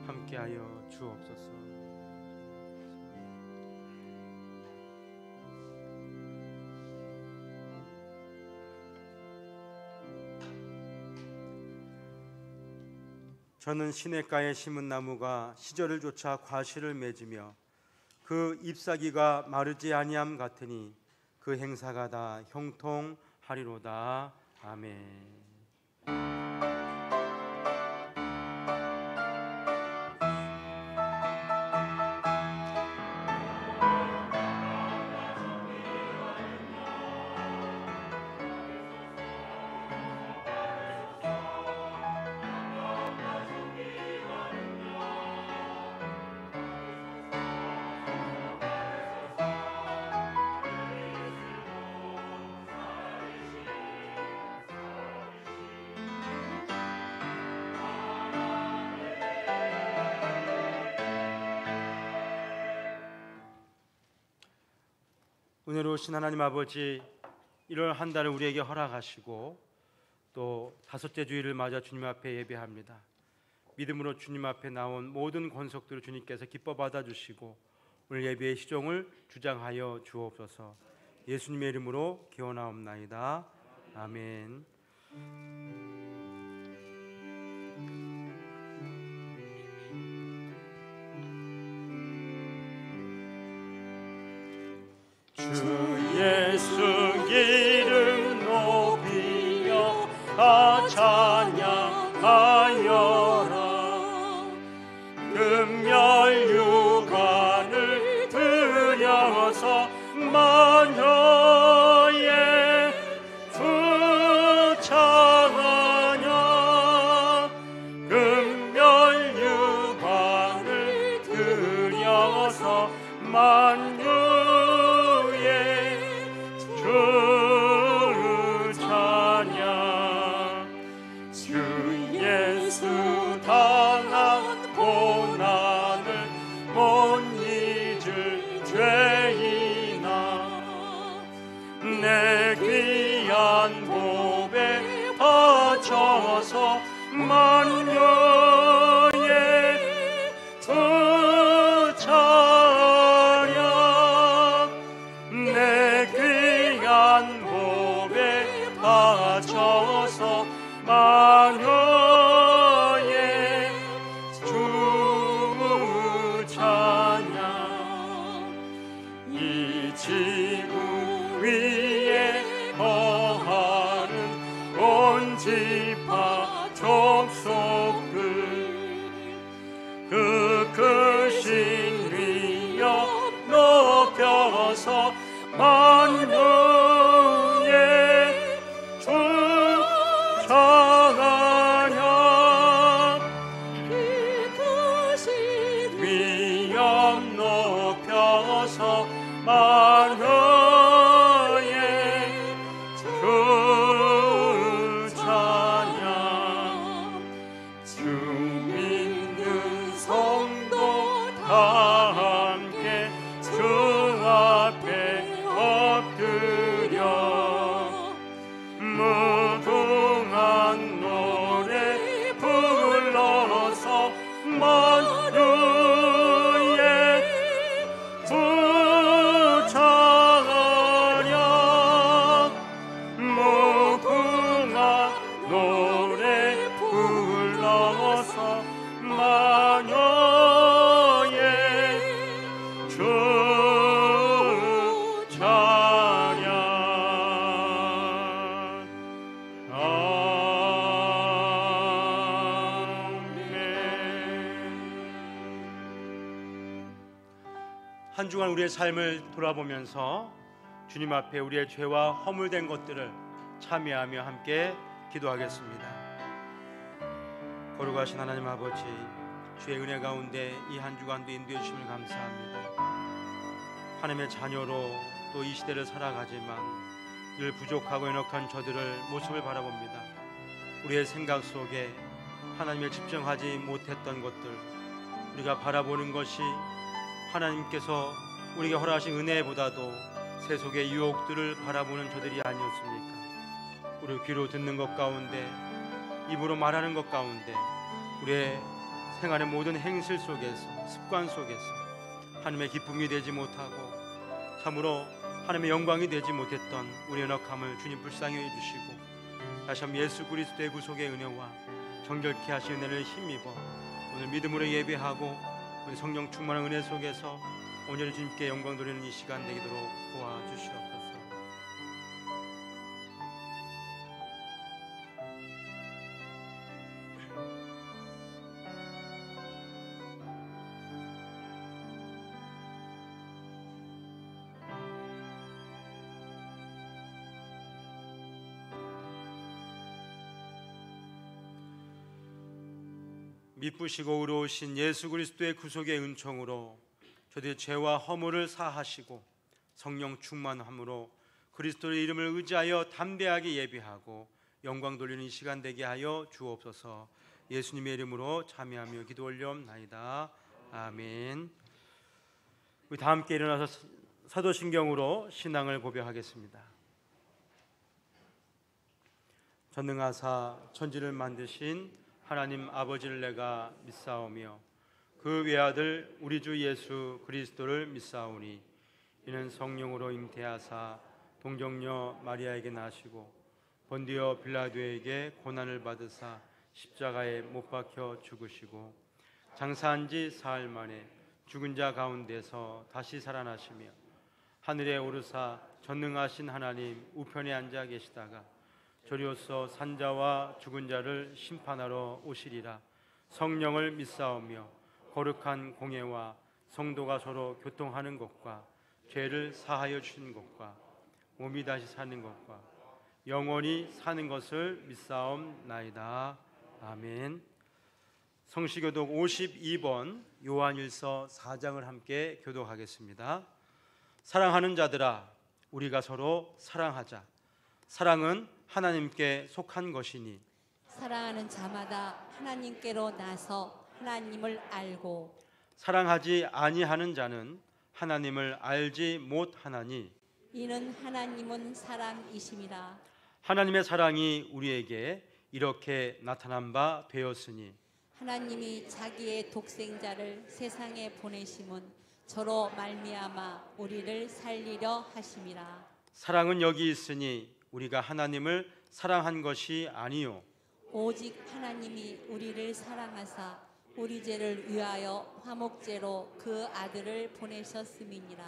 함께하여 주옵소서. 저는 시냇가에 심은 나무가 시절을 쫓아 과실을 맺으며 그 잎사귀가 마르지 아니함 같으니 그 행사가 다 형통하리로다. 아멘. 은혜로우신 하나님 아버지, 1월 한 달을 우리에게 허락하시고 또 다섯째 주일을 맞아 주님 앞에 예배합니다. 믿음으로 주님 앞에 나온 모든 권속들을 주님께서 기뻐 받아주시고 오늘 예배의 시종을 주장하여 주옵소서. 예수님의 이름으로 기원하옵나이다. 아멘. 주 예수 이름 높이며 다 찬양하여라. 금멸 유관을 들여서 만여의 주 찬양. 금멸 유관을 들여서 만여 바쳐서 만여의 주 찬양. 내 귀한 몸에 바쳐서 만여의 주 찬양. 이 지구 위에 거하는 온 지파 족속들 그 크신 위엄 높여서 만유의 주 찬양. 그 크신 위엄 높여서 만유의 주 찬양. 주 믿는 성도 다 함께 주 앞에 엎드려 무궁한 노래 불러서 만유의 주 찬양. 무궁한 노래 불러서 만여의 주 찬양. 한 주간 우리의 삶을 돌아보면서 주님 앞에 우리의 죄와 허물된 것들을 참여하며 함께 기도하겠습니다. 거룩하신 하나님 아버지, 주의 은혜 가운데 이 한 주간도 인도해 주심을 감사합니다. 하나님의 자녀로 또 이 시대를 살아가지만 늘 부족하고 연약한 저들을 모습을 바라봅니다. 우리의 생각 속에 하나님을 집중하지 못했던 것들, 우리가 바라보는 것이 하나님께서 우리에게 허락하신 은혜보다도 세속의 유혹들을 바라보는 저들이 아니었습니까? 우리 귀로 듣는 것 가운데, 입으로 말하는 것 가운데, 우리의 생활의 모든 행실 속에서, 습관 속에서 하나님의 기쁨이 되지 못하고 참으로 하나님의 영광이 되지 못했던 우리 연약함을 주님 불쌍히 여겨주시고 다시 한번 예수 그리스도의 구속의 은혜와 정결케 하신 은혜를 힘입어 오늘 믿음으로 예배하고 우리 성령 충만한 은혜 속에서 온전히 주님께 영광 돌리는 이 시간 되도록 도와주시옵소서. 미쁘시고 의로우신 예수 그리스도의 구속의 은총으로 저들의 죄와 허물을 사하시고 성령 충만함으로 그리스도의 이름을 의지하여 담대하게 예배하고 영광 돌리는 이 시간 되게 하여 주옵소서. 예수님의 이름으로 참여하며 기도 올려옵나이다. 아멘. 우리 다 함께 일어나서 사도신경으로 신앙을 고백하겠습니다. 전능하사 천지를 만드신 하나님 아버지를 내가 믿사오며 그 외아들 우리 주 예수 그리스도를 믿사오니 이는 성령으로 잉태하사 동정녀 마리아에게 나시고 본디오 빌라도에게 고난을 받으사 십자가에 못 박혀 죽으시고 장사한 지 사흘 만에 죽은 자 가운데서 다시 살아나시며 하늘에 오르사 전능하신 하나님 우편에 앉아 계시다가 저리로서 산자와 죽은 자를 심판하러 오시리라. 성령을 믿사오며 거룩한 공예와 성도가 서로 교통하는 것과 죄를 사하여 주시는 것과 몸이 다시 사는 것과 영원히 사는 것을 믿사옵나이다. 아멘. 성시교독 52번 요한일서 4장을 함께 교독하겠습니다. 사랑하는 자들아 우리가 서로 사랑하자. 사랑은 하나님께 속한 것이니 사랑하는 자마다 하나님께로 나서 하나님을 알고 사랑하지 아니하는 자는 하나님을 알지 못하나니 이는 하나님은 사랑이심이라. 하나님의 사랑이 우리에게 이렇게 나타난 바 되었으니 하나님이 자기의 독생자를 세상에 보내심은 저로 말미암아 우리를 살리려 하심이라. 사랑은 여기 있으니 우리가 하나님을 사랑한 것이 아니요 오직 하나님이 우리를 사랑하사 우리 죄를 위하여 화목제로 그 아들을 보내셨음이니라.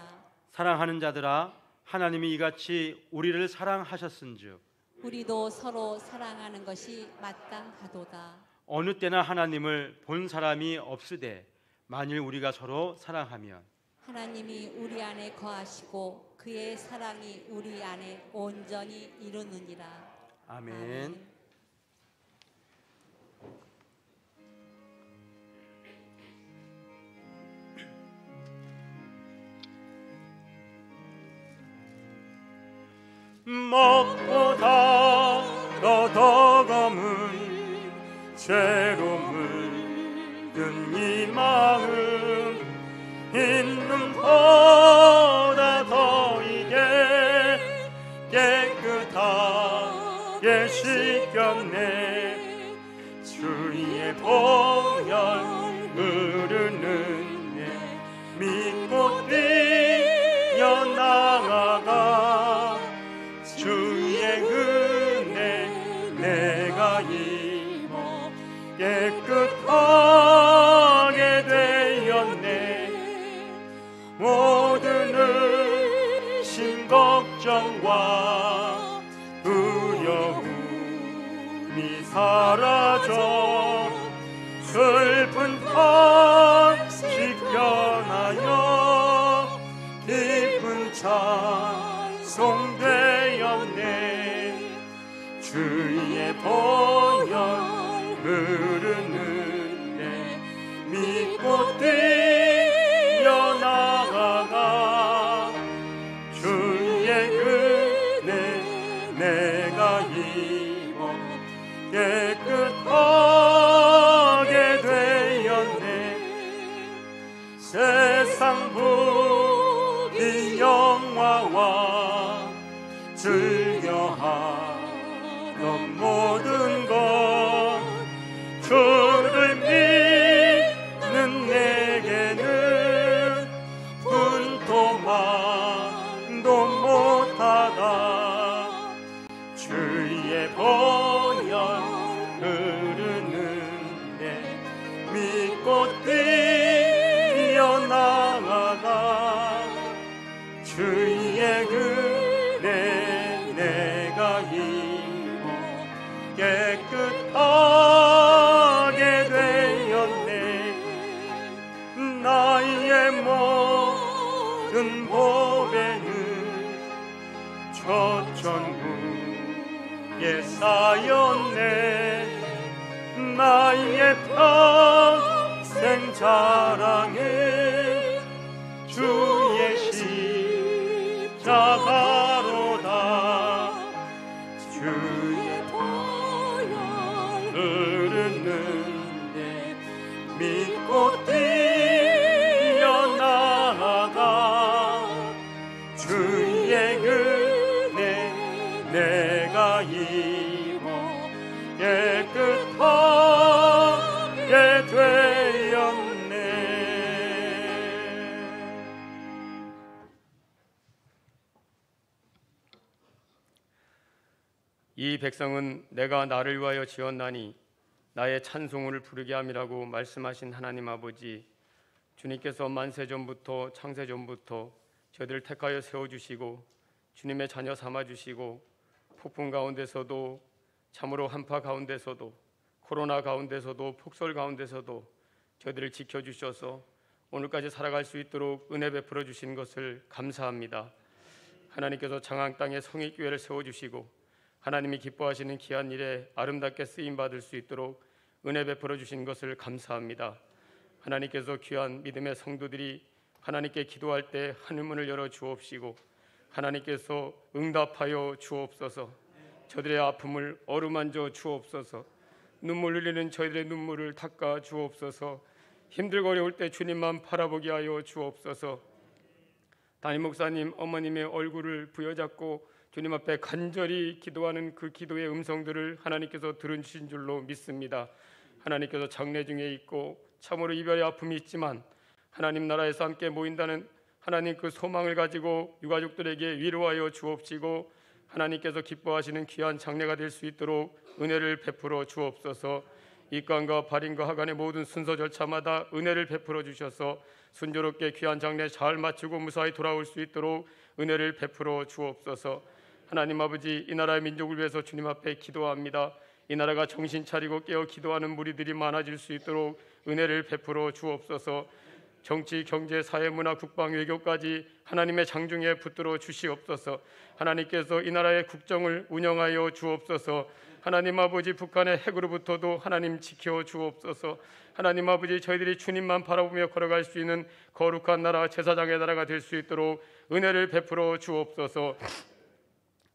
사랑하는 자들아 하나님이 이같이 우리를 사랑하셨은즉 우리도 서로 사랑하는 것이 마땅하도다. 어느 때나 하나님을 본 사람이 없으되 만일 우리가 서로 사랑하면 하나님이 우리 안에 거하시고 그의 사랑이 우리 안에 온전히 이루느니라. 아멘. 아멘. 먹보다 더 검은 죄로 물든 이 마음 있는보다 더 이게 깨끗하게 씻겼네. 주의 보혈 흐르는 내 믿고 뛰어나가 주의 은혜 내가 입어 깨끗하게 되었네. 모든 의심 걱정과 두려움이 사라져 슬픈 것 씻겨나여 깊은 찬송되었네. 주의 보혈 흐르는 내 믿고 뛰어나가 주의 은혜 내가 입어 깨끗하게 되었네. 세상 부귀 영화와 즐겨하던 모든 것 주를 믿고 뛰어나가 주의 은혜 내가 입어 깨끗하게 되었네. 나의 모든 보배는 저 천국에 쌓였네. 나의 평생 자랑은 주의 십자가로다. 주의 보혈 흐르는데 믿고 뛰어나가 주의 은혜 내가 입어 깨끗하게 되었네. 이 백성은 내가 나를 위하여 지었나니 나의 찬송을 부르게 함이라고 말씀하신 하나님 아버지, 주님께서 만세전부터 창세전부터 저들을 택하여 세워주시고 주님의 자녀 삼아주시고 폭풍 가운데서도 참으로 한파 가운데서도 코로나 가운데서도 폭설 가운데서도 저들을 지켜주셔서 오늘까지 살아갈 수 있도록 은혜 베풀어 주신 것을 감사합니다. 하나님께서 장안 땅에 성익교회를 세워주시고 하나님이 기뻐하시는 귀한 일에 아름답게 쓰임받을 수 있도록 은혜 베풀어 주신 것을 감사합니다. 하나님께서 귀한 믿음의 성도들이 하나님께 기도할 때 하늘문을 열어 주옵시고 하나님께서 응답하여 주옵소서. 저들의 아픔을 어루만져 주옵소서. 눈물 흘리는 저희들의 눈물을 닦아 주옵소서. 힘들고 어려울 때 주님만 바라보게 하여 주옵소서. 담임 목사님 어머님의 얼굴을 부여잡고 주님 앞에 간절히 기도하는 그 기도의 음성들을 하나님께서 들으신 줄로 믿습니다. 하나님께서 장례 중에 있고 참으로 이별의 아픔이 있지만 하나님 나라에서 함께 모인다는 하나님 그 소망을 가지고 유가족들에게 위로하여 주옵시고 하나님께서 기뻐하시는 귀한 장례가 될 수 있도록 은혜를 베풀어 주옵소서. 입관과 발인과 하관의 모든 순서 절차마다 은혜를 베풀어 주셔서 순조롭게 귀한 장례 잘 마치고 무사히 돌아올 수 있도록 은혜를 베풀어 주옵소서. 하나님 아버지, 이 나라의 민족을 위해서 주님 앞에 기도합니다. 이 나라가 정신 차리고 깨어 기도하는 무리들이 많아질 수 있도록 은혜를 베풀어 주옵소서. 정치, 경제, 사회, 문화, 국방, 외교까지 하나님의 장중에 붙들어 주시옵소서. 하나님께서 이 나라의 국정을 운영하여 주옵소서. 하나님 아버지, 북한의 핵으로부터도 하나님 지켜 주옵소서. 하나님 아버지, 저희들이 주님만 바라보며 걸어갈 수 있는 거룩한 나라, 제사장의 나라가 될 수 있도록 은혜를 베풀어 주옵소서.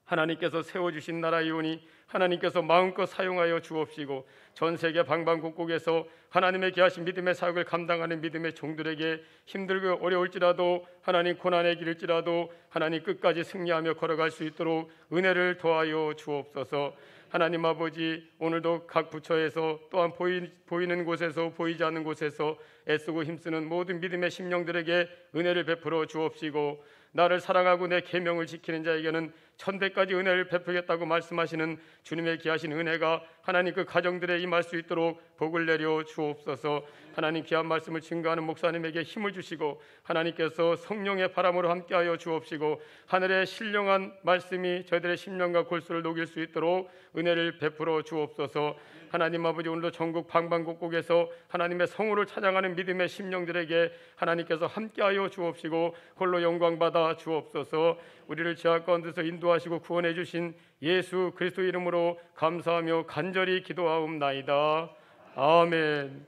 하나님께서 세워주신 나라이오니 하나님께서 마음껏 사용하여 주옵시고 전 세계 방방곡곡에서 하나님의 귀하신 믿음의 사역을 감당하는 믿음의 종들에게 힘들고 어려울지라도 하나님 고난의 길일지라도 하나님 끝까지 승리하며 걸어갈 수 있도록 은혜를 더하여 주옵소서. 하나님 아버지, 오늘도 각 부처에서 또한 보이는 곳에서 보이지 않는 곳에서 애쓰고 힘쓰는 모든 믿음의 심령들에게 은혜를 베풀어 주옵시고 나를 사랑하고 내 계명을 지키는 자에게는 천대까지 은혜를 베풀겠다고 말씀하시는 주님의 귀하신 은혜가 하나님 그 가정들에 임할 수 있도록 복을 내려 주옵소서. 하나님 귀한 말씀을 증거하는 목사님에게 힘을 주시고 하나님께서 성령의 바람으로 함께하여 주옵시고 하늘의 신령한 말씀이 저희들의 심령과 골수를 녹일 수 있도록 은혜를 베풀어 주옵소서. 하나님 아버지, 오늘도 전국 방방곡곡에서 하나님의 성호를 찬양하는 믿음의 심령들에게 하나님께서 함께하여 주옵시고 홀로 영광받아 주옵소서. 우리를 죄악 가운데서 인도하시고 구원해 주신 예수 그리스도 이름으로 감사하며 간절히 기도하옵나이다. 아멘.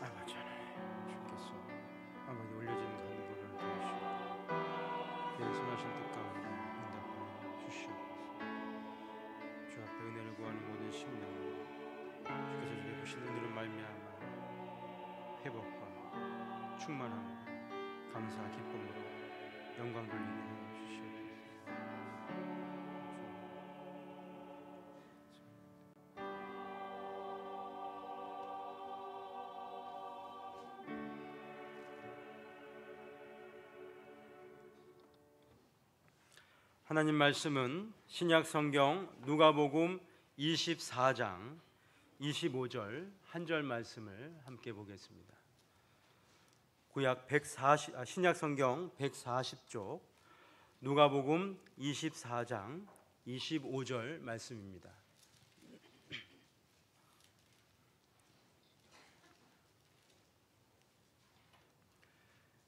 아버지 하나님, 주께서 아버지 올려진 간구를 들으시고 선하신 뜻 가운데 응답하여 주시옵소서. 주 앞에 은혜를 구하는 모든 심령, 주께서 주의 부신 은혜로 말미암아 회복과 충만함, 감사 기쁨으로 영광 돌리게 하여 주시옵소서. 하나님 말씀은 신약 성경 누가복음 24장 25절 한 절 말씀을 함께 보겠습니다. 신약 성경 140쪽 누가복음 24장 25절 말씀입니다.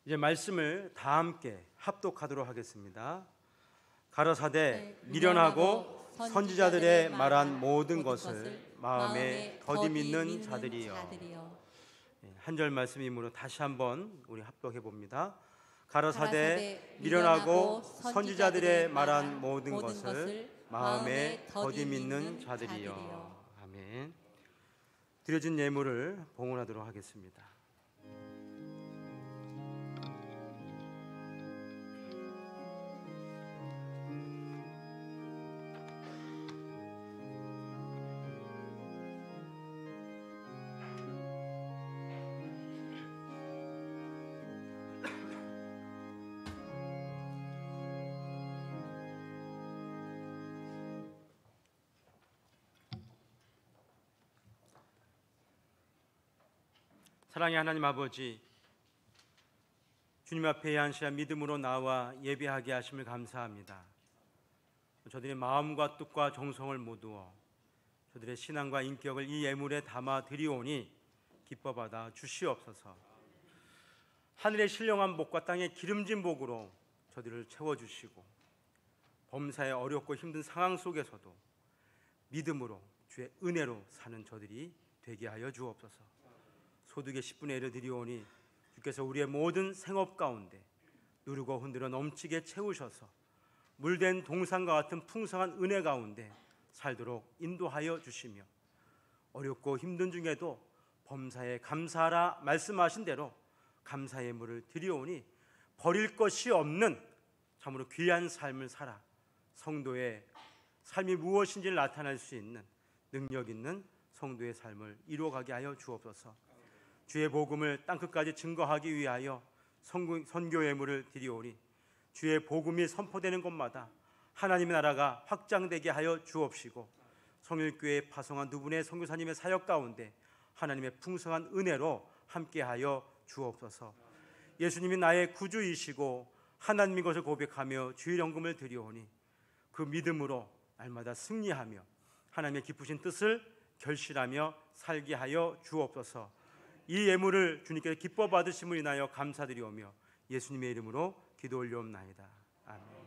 이제 말씀을 다 함께 합독하도록 하겠습니다. 가라사대 미련하고 선지자들의 말한 모든 것을 마음에 더디 믿는 자들이여. 한 절 말씀이므로 다시 한번 우리 합독해 봅니다. 가라사대 미련하고 선지자들의 말한 모든 것을 마음에 더디 믿는 자들이여. 아멘. 드려진 예물을 봉헌하도록 하겠습니다. 사랑의 하나님 아버지, 주님 앞에 한 시간 믿음으로 나와 예배하게 하심을 감사합니다. 저들의 마음과 뜻과 정성을 모두어 저들의 신앙과 인격을 이 예물에 담아 드리오니 기뻐 받아 주시옵소서. 하늘의 신령한 복과 땅의 기름진 복으로 저들을 채워주시고 범사의 어렵고 힘든 상황 속에서도 믿음으로 주의 은혜로 사는 저들이 되게 하여 주옵소서. 소득의 10분의 1을 드리오니 주께서 우리의 모든 생업 가운데 누르고 흔들어 넘치게 채우셔서 물된 동산과 같은 풍성한 은혜 가운데 살도록 인도하여 주시며 어렵고 힘든 중에도 범사에 감사하라 말씀하신 대로 감사의 예물을 드리오니 버릴 것이 없는 참으로 귀한 삶을 살아 성도의 삶이 무엇인지를 나타낼 수 있는 능력 있는 성도의 삶을 이루어가게 하여 주옵소서. 주의 복음을 땅끝까지 증거하기 위하여 선교 예물을 드리오니 주의 복음이 선포되는 곳마다 하나님의 나라가 확장되게 하여 주옵시고 성일교회에 파송한 두 분의 선교사님의 사역 가운데 하나님의 풍성한 은혜로 함께하여 주옵소서. 예수님이 나의 구주이시고 하나님인 것을 고백하며 주의 영금을 드리오니 그 믿음으로 날마다 승리하며 하나님의 기쁘신 뜻을 결실하며 살게 하여 주옵소서. 이 예물을 주님께서 기뻐 받으심을 인하여 감사드리오며 예수님의 이름으로 기도 올려옵나이다. 아멘.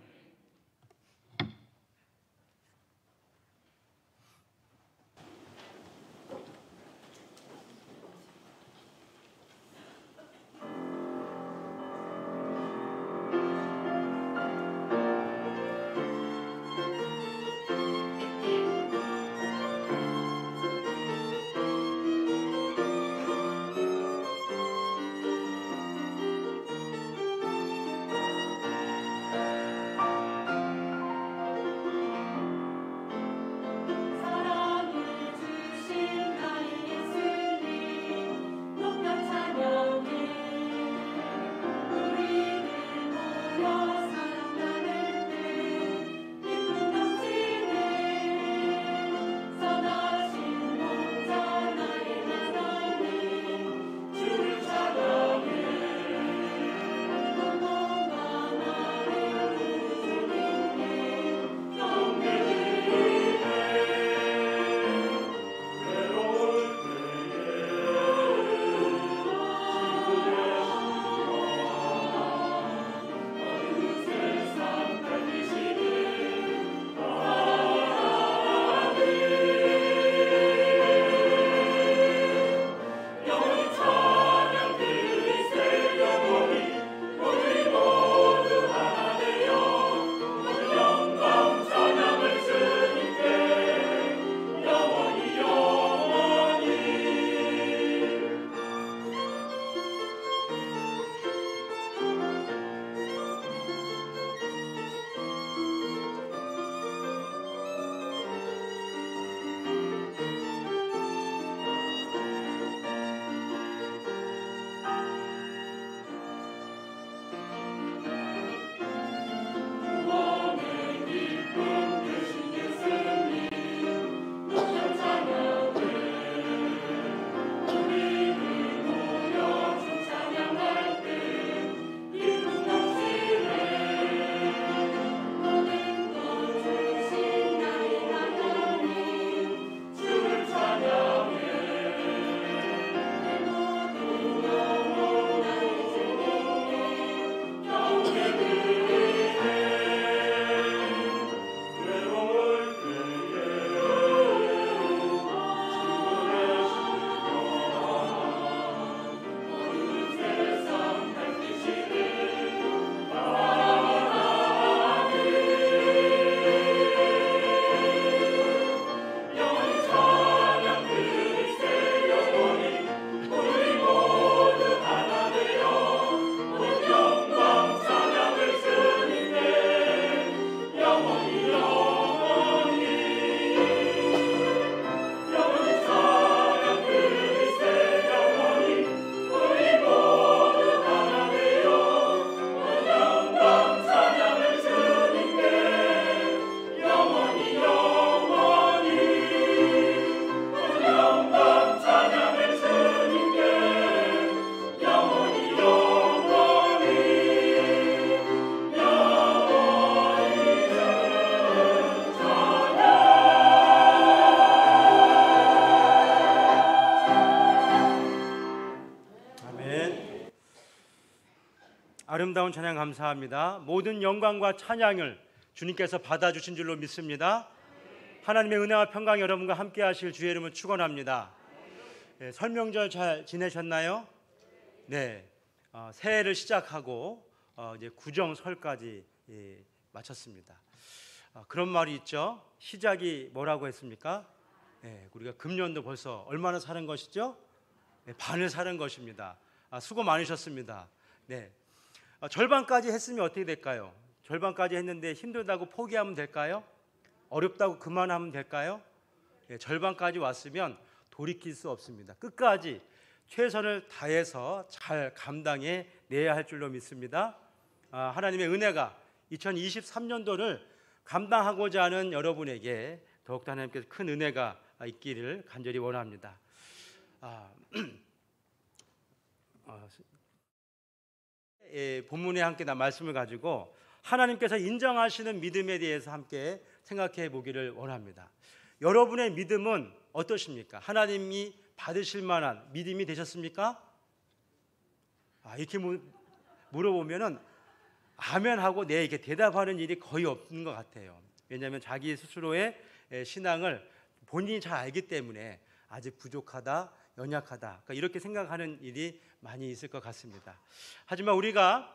아름다운 찬양 감사합니다. 모든 영광과 찬양을 주님께서 받아주신 줄로 믿습니다. 하나님의 은혜와 평강 여러분과 함께 하실 주의 이름을 축원합니다. 네, 설명절 잘 지내셨나요? 네, 새해를 시작하고 이제 구정설까지 마쳤습니다. 그런 말이 있죠. 시작이 뭐라고 했습니까? 네, 우리가 금년도 벌써 얼마나 사는 것이죠? 네, 반을 사는 것입니다. 수고 많으셨습니다. 네, 절반까지 했으면 어떻게 될까요? 절반까지 했는데 힘들다고 포기하면 될까요? 어렵다고 그만하면 될까요? 네, 절반까지 왔으면 돌이킬 수 없습니다. 끝까지 최선을 다해서 잘 감당해 내야 할 줄로 믿습니다. 하나님의 은혜가 2023년도를 감당하고자 하는 여러분에게 더욱더 하나님께서 큰 은혜가 있기를 간절히 원합니다. 본문에 함께 말씀을 가지고 하나님께서 인정하시는 믿음에 대해서 함께 생각해 보기를 원합니다. 여러분의 믿음은 어떠십니까? 하나님이 받으실 만한 믿음이 되셨습니까? 이렇게 물어보면은 아멘 하고 네 이렇게 대답하는 일이 거의 없는 것 같아요. 왜냐하면 자기 스스로의 신앙을 본인이 잘 알기 때문에 아직 부족하다, 연약하다, 그러니까 이렇게 생각하는 일이 많이 있을 것 같습니다. 하지만 우리가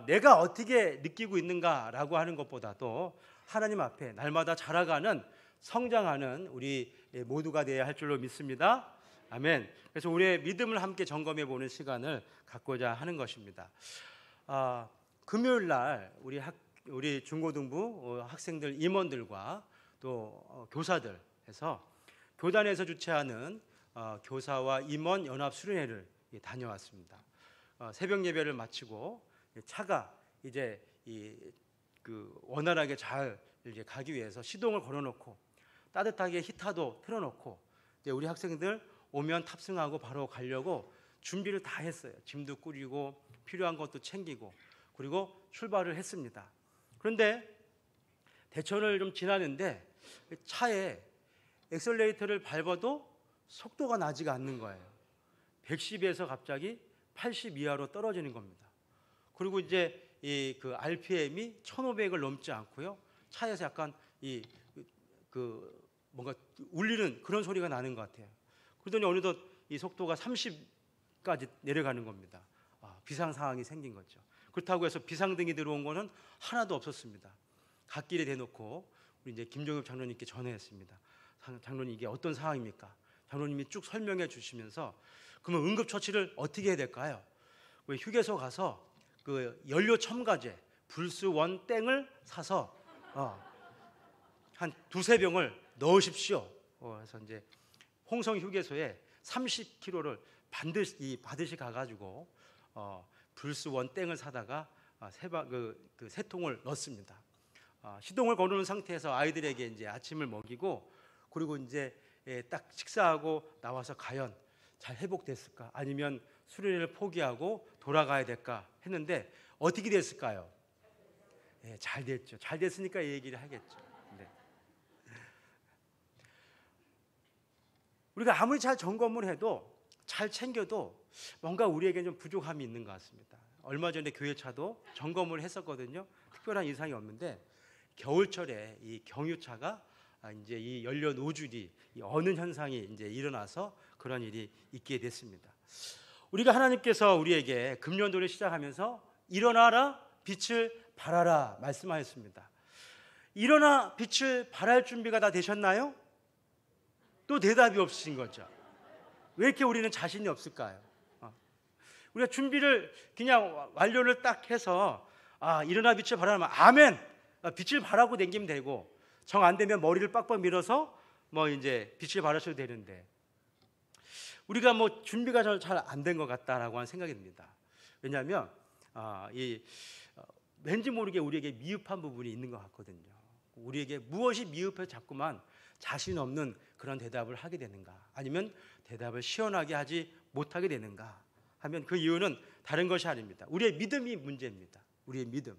내가 어떻게 느끼고 있는가라고 하는 것보다도 하나님 앞에 날마다 자라가는, 성장하는 우리 모두가 되어야 할 줄로 믿습니다. 아멘. 그래서 우리의 믿음을 함께 점검해 보는 시간을 갖고자 하는 것입니다. 금요일 날 우리 중고등부 학생들 임원들과 또 교사들 해서 교단에서 주최하는 교사와 임원 연합 수련회를 다녀왔습니다. 새벽 예배를 마치고 차가 이제 원활하게 잘 이렇게 가기 위해서 시동을 걸어놓고 따뜻하게 히터도 틀어놓고 이제 우리 학생들 오면 탑승하고 바로 가려고 준비를 다 했어요. 짐도 꾸리고 필요한 것도 챙기고 그리고 출발을 했습니다. 그런데 대천을 좀 지나는데 차에 엑셀레이터를 밟아도 속도가 나지가 않는 거예요. 110에서 갑자기 80 이하로 떨어지는 겁니다. 그리고 이제 그 RPM이 1500을 넘지 않고요. 차에서 약간 뭔가 울리는 그런 소리가 나는 것 같아요. 그러더니 어느덧 이 속도가 30까지 내려가는 겁니다. 비상 상황이 생긴 거죠. 그렇다고 해서 비상등이 들어온 거는 하나도 없었습니다. 갓길에 대놓고 우리 이제 김종엽 장로님께 전화했습니다. 장로님 이게 어떤 상황입니까? 장로님이 쭉 설명해 주시면서 그러면 응급처치를 어떻게 해야 될까요? 휴게소 가서 그 연료 첨가제 불스1 땡을 사서 한 두세 병을 넣으십시오. 그래서 이제 홍성 휴게소에 30kg를 반드시 가가지고 불스1 땡을 사다가 세 통을 넣습니다. 시동을 걸어놓은 상태에서 아이들에게 이제 아침을 먹이고 그리고 이제 딱 식사하고 나와서 과연 잘 회복됐을까? 아니면 수련회를 포기하고 돌아가야 될까 했는데 어떻게 됐을까요? 잘 됐죠. 잘 됐으니까 이 얘기를 하겠죠. 네. 우리가 아무리 잘 점검을 해도 잘 챙겨도 뭔가 우리에게 좀 부족함이 있는 것 같습니다. 얼마 전에 교회차도 점검을 했었거든요. 특별한 이상이 없는데 겨울철에 이 경유차가 이제 이 연료 노즐이 어는 현상이 이제 일어나서 그런 일이 있게 됐습니다. 우리가 하나님께서 우리에게 금년도를 시작하면서 일어나라 빛을 발하라 말씀하셨습니다. 일어나 빛을 발할 준비가 다 되셨나요? 또 대답이 없으신 거죠. 왜 이렇게 우리는 자신이 없을까요? 우리가 준비를 그냥 완료를 딱 해서 일어나 빛을 발하면 아멘 빛을 발하고 다니면 되고 정 안 되면 머리를 빡빡 밀어서 이제 빛을 발하셔도 되는데 우리가 준비가 잘 안 된 것 같다라고 하는 생각이 듭니다. 왜냐하면 왠지 모르게 우리에게 미흡한 부분이 있는 것 같거든요. 우리에게 무엇이 미흡해 자꾸만 자신 없는 그런 대답을 하게 되는가, 아니면 대답을 시원하게 하지 못하게 되는가 하면 그 이유는 다른 것이 아닙니다. 우리의 믿음이 문제입니다. 우리의 믿음.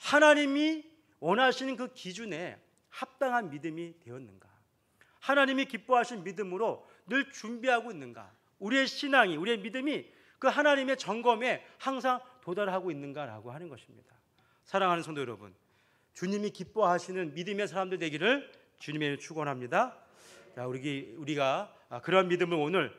하나님이 원하시는 그 기준에 합당한 믿음이 되었는가? 하나님이 기뻐하신 믿음으로 늘 준비하고 있는가? 우리의 신앙이, 우리의 믿음이 그 하나님의 점검에 항상 도달하고 있는가라고 하는 것입니다. 사랑하는 성도 여러분, 주님이 기뻐하시는 믿음의 사람들 되기를 주님의 축원합니다. 자, 우리가 그런 믿음을 오늘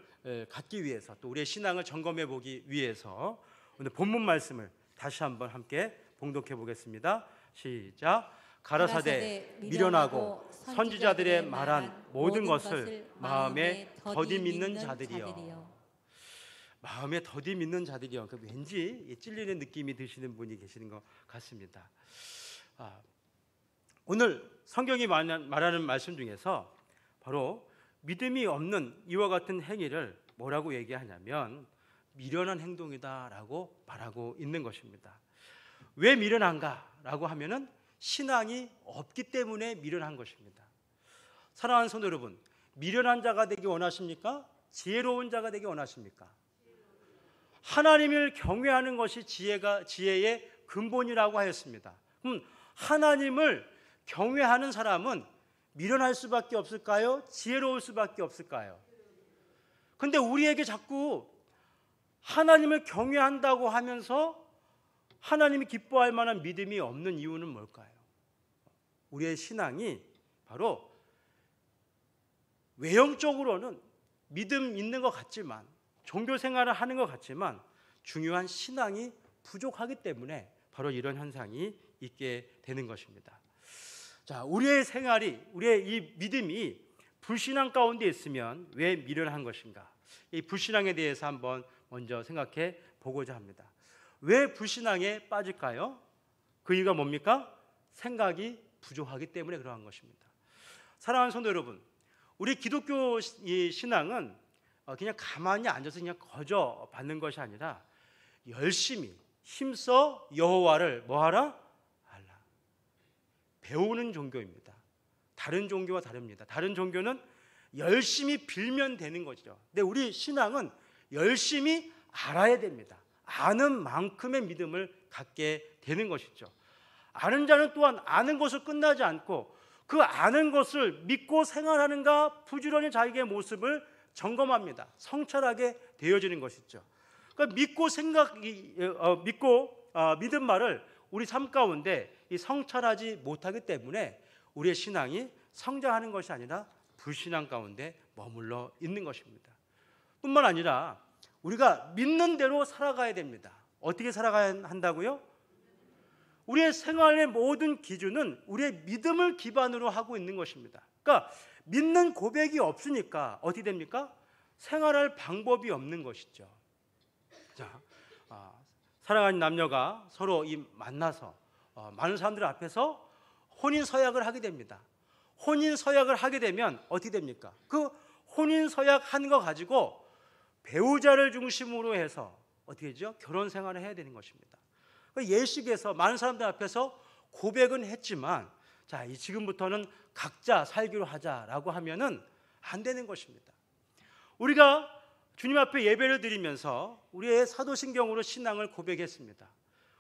갖기 위해서, 또 우리의 신앙을 점검해 보기 위해서 오늘 본문 말씀을 다시 한번 함께 봉독해 보겠습니다. 시작. 가라사대 미련하고 선지자들의 말한 모든 것을 마음에 더디 믿는 자들이여. 마음에 더디 믿는 자들이여. 왠지 찔리는 느낌이 드시는 분이 계시는 것 같습니다. 오늘 성경이 말하는 말씀 중에서 바로 믿음이 없는 이와 같은 행위를 뭐라고 얘기하냐면 미련한 행동이다라고 말하고 있는 것입니다. 왜 미련한가라고 하면은 신앙이 없기 때문에 미련한 것입니다. 사랑하는 성도 여러분, 미련한 자가 되기 원하십니까? 지혜로운 자가 되기 원하십니까? 하나님을 경외하는 것이 지혜의 근본이라고 하였습니다. 그럼 하나님을 경외하는 사람은 미련할 수밖에 없을까요? 지혜로울 수밖에 없을까요? 근데 우리에게 자꾸 하나님을 경외한다고 하면서 하나님이 기뻐할 만한 믿음이 없는 이유는 뭘까요? 우리의 신앙이 바로 외형적으로는 믿음 있는 것 같지만, 종교 생활을 하는 것 같지만 중요한 신앙이 부족하기 때문에 바로 이런 현상이 있게 되는 것입니다. 자, 우리의 생활이, 우리의 이 믿음이 불신앙 가운데 있으면 왜 미련한 것인가? 이 불신앙에 대해서 한번 먼저 생각해 보고자 합니다. 왜 불신앙에 빠질까요? 그 이유가 뭡니까? 생각이 부족하기 때문에 그러한 것입니다. 사랑하는 성도 여러분, 우리 기독교 신앙은 그냥 가만히 앉아서 그냥 거저 받는 것이 아니라 열심히 힘써 여호와를 뭐하라? 알라. 배우는 종교입니다. 다른 종교와 다릅니다. 다른 종교는 열심히 빌면 되는 거죠. 근데 우리 신앙은 열심히 알아야 됩니다. 아는 만큼의 믿음을 갖게 되는 것이죠. 아는 자는 또한 아는 것을 끝나지 않고 그 아는 것을 믿고 생활하는가 부지런히 자기의 모습을 점검합니다. 성찰하게 되어지는 것이죠. 그러니까 믿은 말을 우리 삶 가운데 성찰하지 못하기 때문에 우리의 신앙이 성장하는 것이 아니라 불신앙 가운데 머물러 있는 것입니다. 뿐만 아니라 우리가 믿는 대로 살아가야 됩니다. 어떻게 살아가야 한다고요? 우리의 생활의 모든 기준은 우리의 믿음을 기반으로 하고 있는 것입니다. 그러니까 믿는 고백이 없으니까 어떻게 됩니까? 생활할 방법이 없는 것이죠. 자, 사랑하는 남녀가 서로 만나서 많은 사람들 앞에서 혼인 서약을 하게 됩니다. 혼인 서약을 하게 되면 어떻게 됩니까? 그 혼인 서약 한 거 가지고 배우자를 중심으로 해서 어떻게 되죠? 결혼 생활을 해야 되는 것입니다. 예식에서 많은 사람들 앞에서 고백은 했지만, 자, 지금부터는 각자 살기로 하자라고 하면은 안 되는 것입니다. 우리가 주님 앞에 예배를 드리면서 우리의 사도신경으로 신앙을 고백했습니다.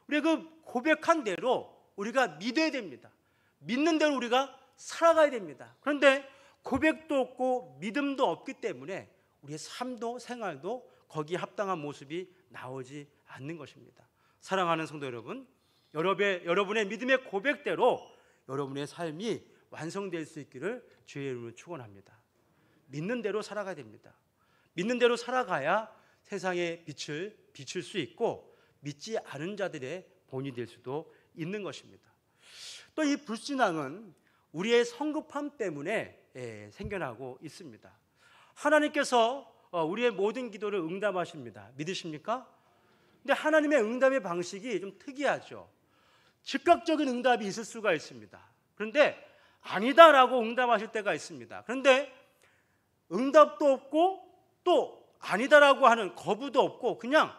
우리가 그 고백한 대로 우리가 믿어야 됩니다. 믿는 대로 우리가 살아가야 됩니다. 그런데 고백도 없고 믿음도 없기 때문에 우리의 삶도 생활도 거기에 합당한 모습이 나오지 않는 것입니다. 사랑하는 성도 여러분, 여러분의 믿음의 고백대로 여러분의 삶이 완성될 수 있기를 주의 이름으로 축원합니다. 믿는 대로 살아가야 됩니다. 믿는 대로 살아가야 세상의 빛을 비출 수 있고 믿지 않은 자들의 본이 될 수도 있는 것입니다. 또 이 불신앙은 우리의 성급함 때문에 생겨나고 있습니다. 하나님께서 우리의 모든 기도를 응답하십니다. 믿으십니까? 근데 하나님의 응답의 방식이 좀 특이하죠. 즉각적인 응답이 있을 수가 있습니다. 그런데 아니다라고 응답하실 때가 있습니다. 그런데 응답도 없고 또 아니다라고 하는 거부도 없고 그냥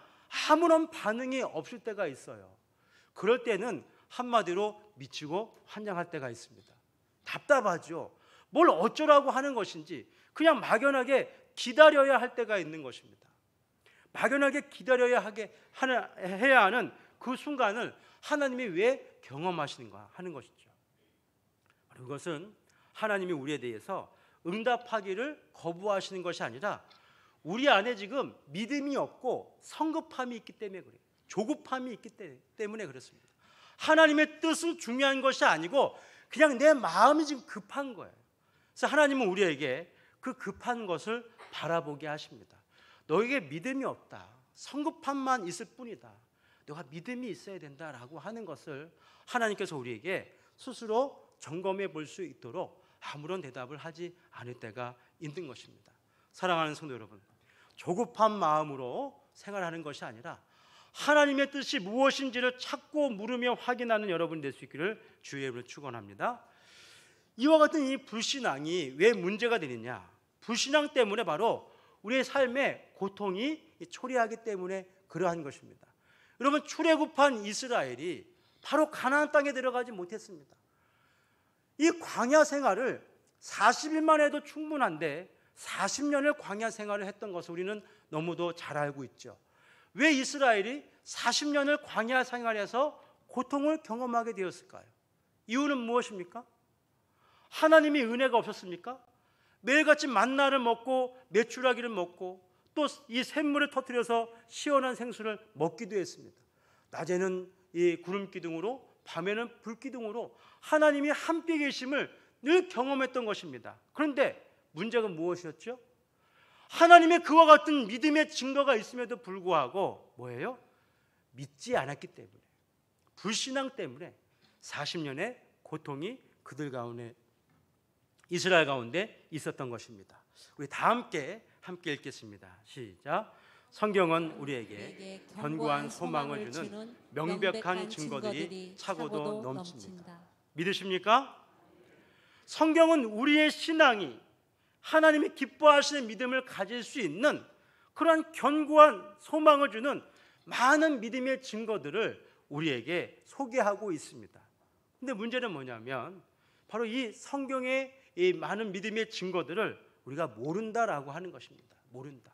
아무런 반응이 없을 때가 있어요. 그럴 때는 한마디로 미치고 환장할 때가 있습니다. 답답하죠. 뭘 어쩌라고 하는 것인지 그냥 막연하게 기다려야 할 때가 있는 것입니다. 막연하게 기다려야 해야 하는 그 순간을 하나님이 왜 경험하시는가 하는 것이죠. 그것은 하나님이 우리에 대해서 응답하기를 거부하시는 것이 아니라 우리 안에 지금 믿음이 없고 성급함이 있기 때문에 그래요. 조급함이 있기 때문에 그렇습니다. 하나님의 뜻은 중요한 것이 아니고 그냥 내 마음이 지금 급한 거예요. 그래서 하나님은 우리에게 그 급한 것을 바라보게 하십니다. 너에게 믿음이 없다. 성급함만 있을 뿐이다. 너가 믿음이 있어야 된다라고 하는 것을 하나님께서 우리에게 스스로 점검해 볼 수 있도록 아무런 대답을 하지 않을 때가 있는 것입니다. 사랑하는 성도 여러분, 조급한 마음으로 생활하는 것이 아니라 하나님의 뜻이 무엇인지를 찾고 물으며 확인하는 여러분이 될 수 있기를 주의 이름으로 축원합니다. 이와 같은 이 불신앙이 왜 문제가 되느냐? 불신앙 때문에 바로 우리의 삶에 고통이 초래하기 때문에 그러한 것입니다. 여러분, 출애굽한 이스라엘이 바로 가나안 땅에 들어가지 못했습니다. 이 광야 생활을 40일만 해도 충분한데 40년을 광야 생활을 했던 것을 우리는 너무도 잘 알고 있죠. 왜 이스라엘이 40년을 광야 생활에서 고통을 경험하게 되었을까요? 이유는 무엇입니까? 하나님의 은혜가 없었습니까? 매일같이 만나를 먹고 메추라기를 먹고 또 이 샘물을 터뜨려서 시원한 생수를 먹기도 했습니다. 낮에는 이 구름 기둥으로, 밤에는 불 기둥으로 하나님이 함께 계심을 늘 경험했던 것입니다. 그런데 문제가 무엇이었죠? 하나님의 그와 같은 믿음의 증거가 있음에도 불구하고 뭐예요? 믿지 않았기 때문에, 불신앙 때문에 40년의 고통이 그들 가운데, 이스라엘 가운데 있었던 것입니다. 우리 다 함께 읽겠습니다. 시작. 성경은 우리에게 견고한 소망을 주는 명백한 증거들이 차고도 넘칩니다. 믿으십니까? 성경은 우리의 신앙이 하나님이 기뻐하시는 믿음을 가질 수 있는 그러한 견고한 소망을 주는 많은 믿음의 증거들을 우리에게 소개하고 있습니다. 근데 문제는 뭐냐면 바로 이 성경의 이 많은 믿음의 증거들을 우리가 모른다라고 하는 것입니다. 모른다.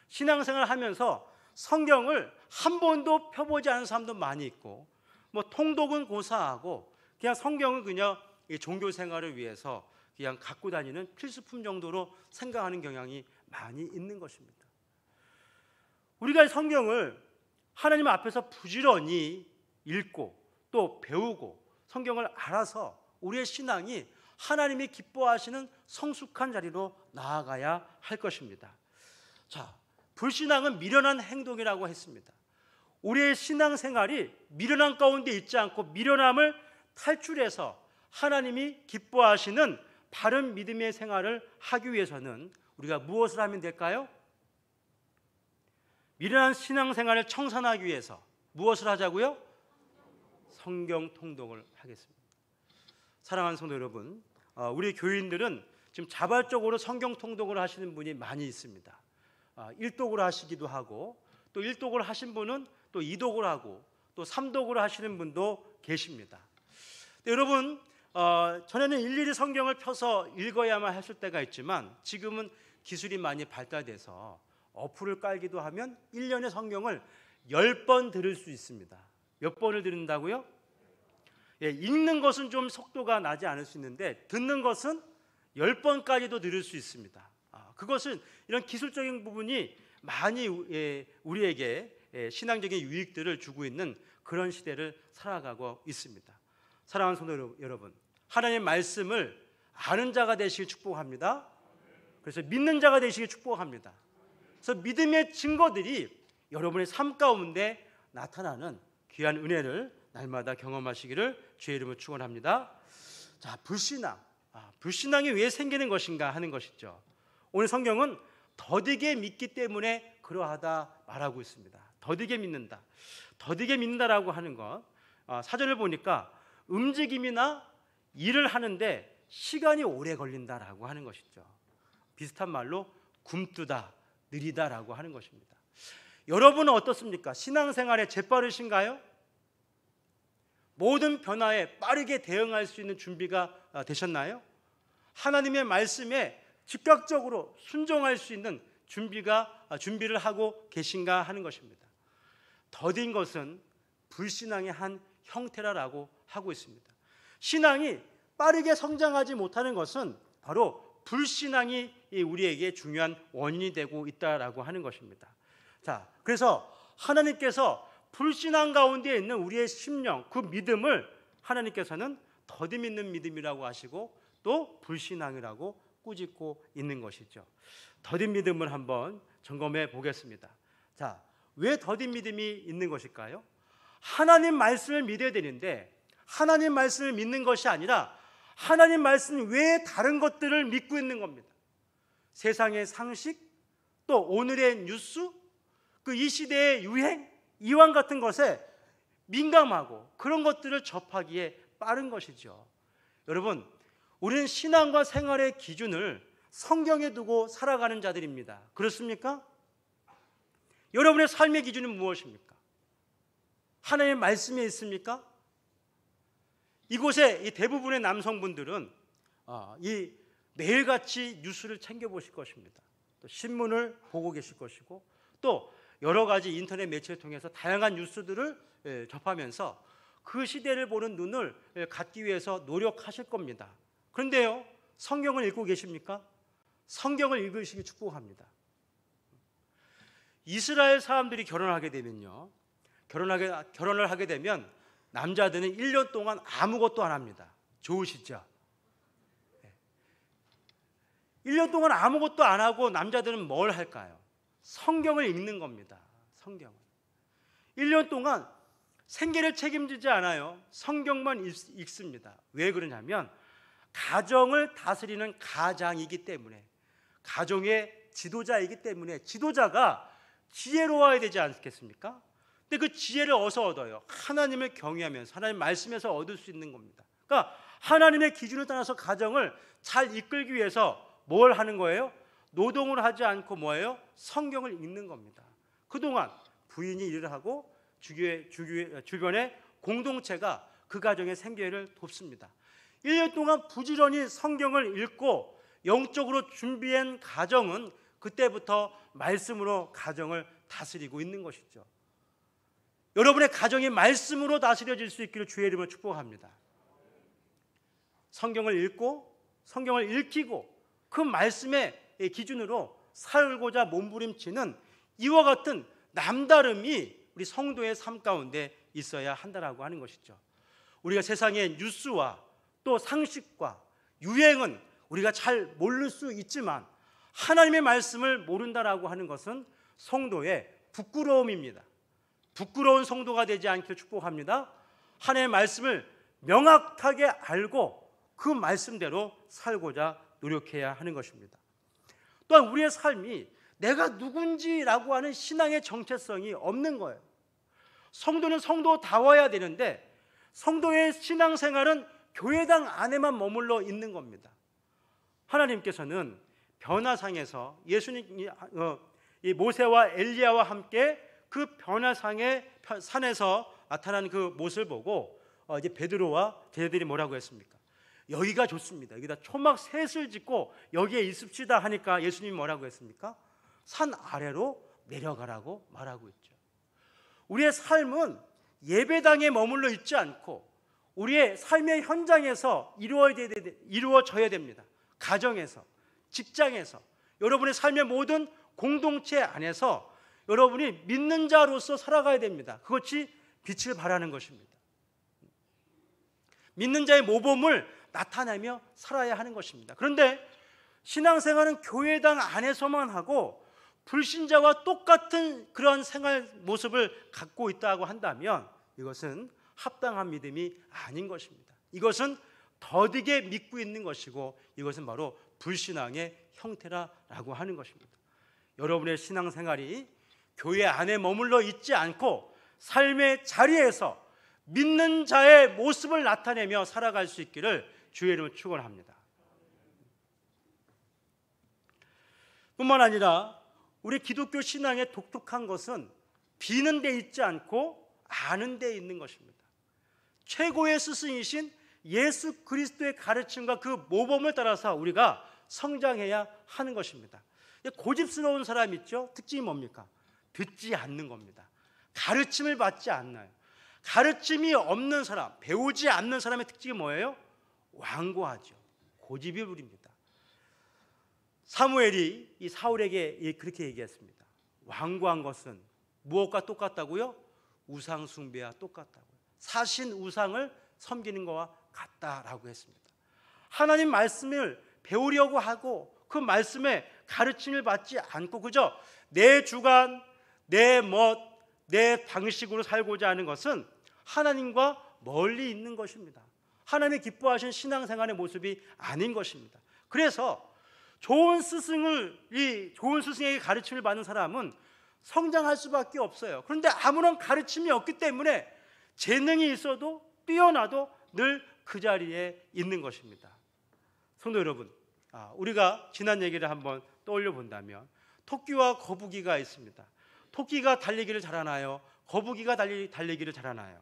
신앙생활을 하면서 성경을 한 번도 펴보지 않은 사람도 많이 있고, 뭐 통독은 고사하고 그냥 성경은 그냥 종교 생활을 위해서 그냥 갖고 다니는 필수품 정도로 생각하는 경향이 많이 있는 것입니다. 우리가 성경을 하나님 앞에서 부지런히 읽고 또 배우고 성경을 알아서 우리의 신앙이 하나님이 기뻐하시는 성숙한 자리로 나아가야 할 것입니다. 자, 불신앙은 미련한 행동이라고 했습니다. 우리의 신앙생활이 미련한 가운데 있지 않고 미련함을 탈출해서 하나님이 기뻐하시는 바른 믿음의 생활을 하기 위해서는 우리가 무엇을 하면 될까요? 미련한 신앙생활을 청산하기 위해서 무엇을 하자고요? 성경 통독을 하겠습니다. 사랑하는 성도 여러분, 우리 교인들은 지금 자발적으로 성경 통독을 하시는 분이 많이 있습니다. 1독을 하시기도 하고, 또 1독을 하신 분은 또 2독을 하고 또 3독을 하시는 분도 계십니다. 여러분, 전에는 일일이 성경을 펴서 읽어야만 했을 때가 있지만 지금은 기술이 많이 발달돼서 어플을 깔기도 하면 1년에 성경을 10번 들을 수 있습니다. 몇 번을 듣는다고요? 예, 읽는 것은 좀 속도가 나지 않을 수 있는데 듣는 것은 10번까지도 들을 수 있습니다. 그것은 이런 기술적인 부분이 많이 우리에게 신앙적인 유익들을 주고 있는 그런 시대를 살아가고 있습니다. 사랑하는 성도 여러분, 하나님의 말씀을 아는 자가 되시길 축복합니다. 그래서 믿는 자가 되시길 축복합니다. 그래서 믿음의 증거들이 여러분의 삶 가운데 나타나는 귀한 은혜를 날마다 경험하시기를 주의 이름으로 축원합니다. 자, 불신앙이 왜 생기는 것인가 하는 것이죠. 오늘 성경은 더디게 믿기 때문에 그러하다 말하고 있습니다. 더디게 믿는다. 더디게 믿는다라고 하는 것, 사전을 보니까 움직임이나 일을 하는데 시간이 오래 걸린다라고 하는 것이죠. 비슷한 말로 굼뜨다, 느리다라고 하는 것입니다. 여러분은 어떻습니까? 신앙생활에 재빠르신가요? 모든 변화에 빠르게 대응할 수 있는 준비가 되셨나요? 하나님의 말씀에 즉각적으로 순종할 수 있는 준비를 하고 계신가 하는 것입니다. 더딘 것은 불신앙의 한 형태라고 하고 있습니다. 신앙이 빠르게 성장하지 못하는 것은 바로 불신앙이 우리에게 중요한 원인이 되고 있다라고 하는 것입니다. 자, 그래서 하나님께서 불신앙 가운데 있는 우리의 심령, 그 믿음을 하나님께서는 더디 믿는 믿음이라고 하시고 또 불신앙이라고 꾸짖고 있는 것이죠. 더디 믿음을 한번 점검해 보겠습니다. 자, 왜 더디 믿음이 있는 것일까요? 하나님 말씀을 믿어야 되는데 하나님 말씀을 믿는 것이 아니라 하나님 말씀 외에 다른 것들을 믿고 있는 겁니다. 세상의 상식, 또 오늘의 뉴스, 그 이 시대의 유행, 이wan 같은 것에 민감하고 그런 것들을 접하기에 빠른 것이죠. 여러분, 우리는 신앙과 생활의 기준을 성경에 두고 살아가는 자들입니다. 그렇습니까? 여러분의 삶의 기준은 무엇입니까? 하나님의 말씀에 있습니까? 이곳에 이 대부분의 남성분들은 이 매일같이 뉴스를 챙겨보실 것입니다. 또 신문을 보고 계실 것이고 또 여러 가지 인터넷 매체를 통해서 다양한 뉴스들을 접하면서 그 시대를 보는 눈을 갖기 위해서 노력하실 겁니다. 그런데요, 성경을 읽고 계십니까? 성경을 읽으시기 축복합니다. 이스라엘 사람들이 결혼하게 되면요, 결혼을 하게 되면 남자들은 1년 동안 아무것도 안 합니다. 좋으시죠? 1년 동안 아무것도 안 하고 남자들은 뭘 할까요? 성경을 읽는 겁니다. 성경을 1년 동안 생계를 책임지지 않아요. 성경만 읽습니다. 왜 그러냐면 가정을 다스리는 가장이기 때문에, 가정의 지도자이기 때문에 지도자가 지혜로워야 되지 않겠습니까? 근데 그 지혜를 어디서 얻어요? 하나님을 경외하면서 하나님 말씀에서 얻을 수 있는 겁니다. 그러니까 하나님의 기준을 따라서 가정을 잘 이끌기 위해서 뭘 하는 거예요? 노동을 하지 않고 뭐예요? 성경을 읽는 겁니다. 그동안 부인이 일을 하고 주변의 공동체가 그 가정의 생계를 돕습니다. 1년 동안 부지런히 성경을 읽고 영적으로 준비한 가정은 그때부터 말씀으로 가정을 다스리고 있는 것이죠. 여러분의 가정이 말씀으로 다스려질 수 있기를 주의 이름으로 축복합니다. 성경을 읽고 성경을 읽히고 그 말씀의 기준으로 살고자 몸부림치는 이와 같은 남다름이 우리 성도의 삶 가운데 있어야 한다라고 하는 것이죠. 우리가 세상의 뉴스와 또 상식과 유행은 우리가 잘 모를 수 있지만 하나님의 말씀을 모른다라고 하는 것은 성도의 부끄러움입니다. 부끄러운 성도가 되지 않기를 축복합니다. 하나님의 말씀을 명확하게 알고 그 말씀대로 살고자 노력해야 하는 것입니다. 또한 우리의 삶이 내가 누군지라고 하는 신앙의 정체성이 없는 거예요. 성도는 성도다워야 되는데 성도의 신앙생활은 교회당 안에만 머물러 있는 겁니다. 하나님께서는 변화상에서 예수님 이 모세와 엘리야와 함께 그 변화상의 산에서 나타난 그 모습을 보고 이제 베드로와 제자들이 뭐라고 했습니까? 여기가 좋습니다. 여기다 초막 셋을 짓고 여기에 있읍시다 하니까 예수님이 뭐라고 했습니까? 산 아래로 내려가라고 말하고 있죠. 우리의 삶은 예배당에 머물러 있지 않고 우리의 삶의 현장에서 이루어져야 됩니다. 가정에서, 직장에서, 여러분의 삶의 모든 공동체 안에서 여러분이 믿는 자로서 살아가야 됩니다. 그것이 빛을 발하는 것입니다. 믿는 자의 모범을 나타내며 살아야 하는 것입니다. 그런데 신앙생활은 교회당 안에서만 하고 불신자와 똑같은 그런 생활 모습을 갖고 있다고 한다면 이것은 합당한 믿음이 아닌 것입니다. 이것은 더디게 믿고 있는 것이고 이것은 바로 불신앙의 형태라고 하는 것입니다. 여러분의 신앙생활이 교회 안에 머물러 있지 않고 삶의 자리에서 믿는 자의 모습을 나타내며 살아갈 수 있기를 주의 이름으로 축원합니다. 뿐만 아니라 우리 기독교 신앙의 독특한 것은 비는 데 있지 않고 아는 데 있는 것입니다. 최고의 스승이신 예수 그리스도의 가르침과 그 모범을 따라서 우리가 성장해야 하는 것입니다. 고집스러운 사람 있죠? 특징이 뭡니까? 듣지 않는 겁니다. 가르침을 받지 않나요? 가르침이 없는 사람, 배우지 않는 사람의 특징이 뭐예요? 완고하죠. 고집이 부립니다. 사무엘이 이 사울에게 그렇게 얘기했습니다. 완고한 것은 무엇과 똑같다고요? 우상 숭배와 똑같다고요. 사신 우상을 섬기는 것과 같다라고 했습니다. 하나님 말씀을 배우려고 하고 그 말씀에 가르침을 받지 않고 그저 내 주관, 내 멋, 내 방식으로 살고자 하는 것은 하나님과 멀리 있는 것입니다. 하나님이 기뻐하신 신앙생활의 모습이 아닌 것입니다. 그래서 좋은 스승에게 가르침을 받는 사람은 성장할 수밖에 없어요. 그런데 아무런 가르침이 없기 때문에 재능이 있어도 뛰어나도 늘 그 자리에 있는 것입니다. 성도 여러분, 우리가 지난 얘기를 한번 떠올려 본다면 토끼와 거북이가 있습니다. 토끼가 달리기를 잘하나요? 거북이가 달리기를 잘하나요?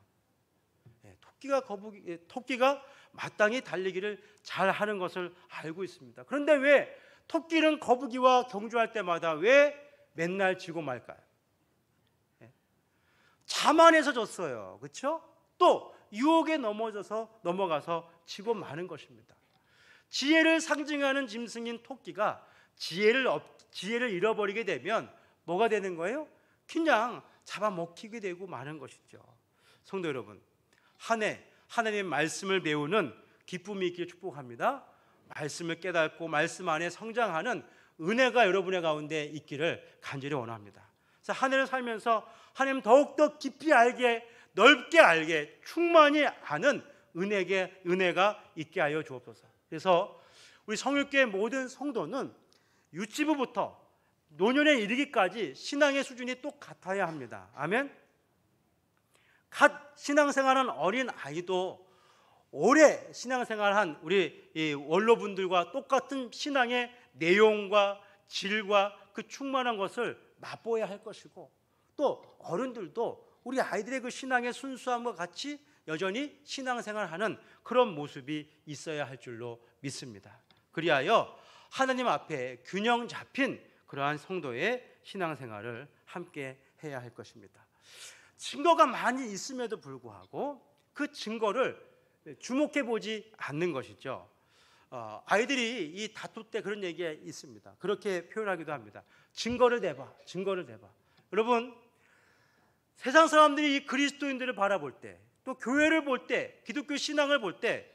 토끼가 마땅히 달리기를 잘하는 것을 알고 있습니다. 그런데 왜 토끼는 거북이와 경주할 때마다 왜 맨날 지고 말까요? 자만해서 졌어요. 그렇죠? 또 유혹에 넘어가서 지고 마는 것입니다. 지혜를 상징하는 짐승인 토끼가 지혜를 잃어버리게 되면 뭐가 되는 거예요? 그냥 잡아먹히게 되고 마는 것이죠. 성도 여러분, 한 해 하나님의 말씀을 배우는 기쁨이 있기를 축복합니다. 말씀을 깨닫고 말씀 안에 성장하는 은혜가 여러분의 가운데 있기를 간절히 원합니다. 그래서 한 해를 살면서 하나님 더욱더 깊이 알게, 넓게 알게, 충만히 아는 은혜가 있게 하여 주옵소서. 그래서 우리 성육교의 모든 성도는 유치부부터 노년에 이르기까지 신앙의 수준이 똑같아야 합니다. 아멘. 갓 신앙생활한 어린 아이도 오래 신앙생활한 우리 원로분들과 똑같은 신앙의 내용과 질과 그 충만한 것을 맛보아야 할 것이고, 또 어른들도 우리 아이들의 그 신앙의 순수함과 같이 여전히 신앙생활하는 그런 모습이 있어야 할 줄로 믿습니다. 그리하여 하나님 앞에 균형 잡힌 그러한 성도의 신앙생활을 함께 해야 할 것입니다. 증거가 많이 있음에도 불구하고 그 증거를 주목해 보지 않는 것이죠. 아이들이 이 다툴 때 그런 얘기가 있습니다. 그렇게 표현하기도 합니다. 증거를 대봐, 증거를 대봐. 여러분, 세상 사람들이 이 그리스도인들을 바라볼 때, 또 교회를 볼 때, 기독교 신앙을 볼 때,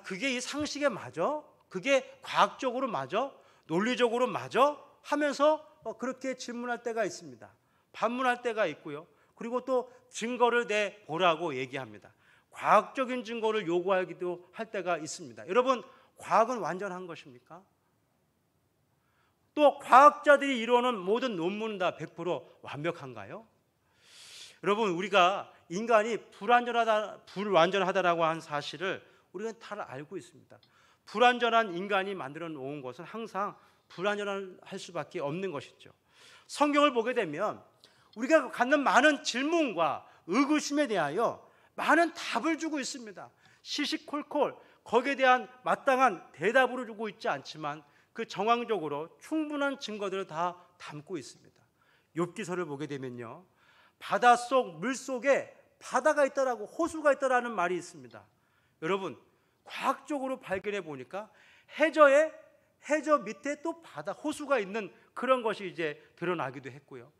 그게 이 상식에 맞아? 그게 과학적으로 맞아? 논리적으로 맞아? 하면서 그렇게 질문할 때가 있습니다. 반문할 때가 있고요. 그리고 또 증거를 내보라고 얘기합니다. 과학적인 증거를 요구하기도 할 때가 있습니다. 여러분, 과학은 완전한 것입니까? 또 과학자들이 이루어놓은 모든 논문은 다 100% 완벽한가요? 여러분, 우리가 인간이 불완전하다라고 한 사실을 우리는 다 알고 있습니다. 불완전한 인간이 만들어 놓은 것은 항상 불완전할 수밖에 없는 것이죠. 성경을 보게 되면 우리가 갖는 많은 질문과 의구심에 대하여 많은 답을 주고 있습니다. 시시콜콜 거기에 대한 마땅한 대답으로 주고 있지 않지만 그 정황적으로 충분한 증거들을 다 담고 있습니다. 욥기서를 보게 되면요, 바닷속 물속에 바다가 있다라고, 호수가 있다라는 말이 있습니다. 여러분, 과학적으로 발견해 보니까 해저 밑에 또 바다, 호수가 있는 그런 것이 이제 드러나기도 했고요.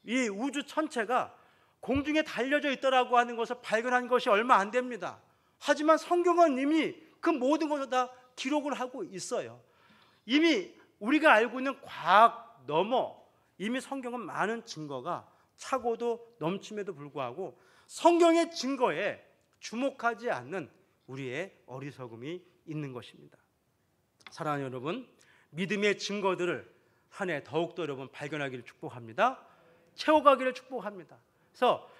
이 우주 전체가 공중에 달려져 있다라고 하는 것을 발견한 것이 얼마 안 됩니다. 하지만 성경은 이미 그 모든 것을 다 기록을 하고 있어요. 이미 우리가 알고 있는 과학 넘어 이미 성경은 많은 증거가 차고도 넘침에도 불구하고 성경의 증거에 주목하지 않는 우리의 어리석음이 있는 것입니다. 사랑하는 여러분, 믿음의 증거들을 한 해 더욱더 여러분 발견하기를 축복합니다. 채워가기를 축복합니다. 그래서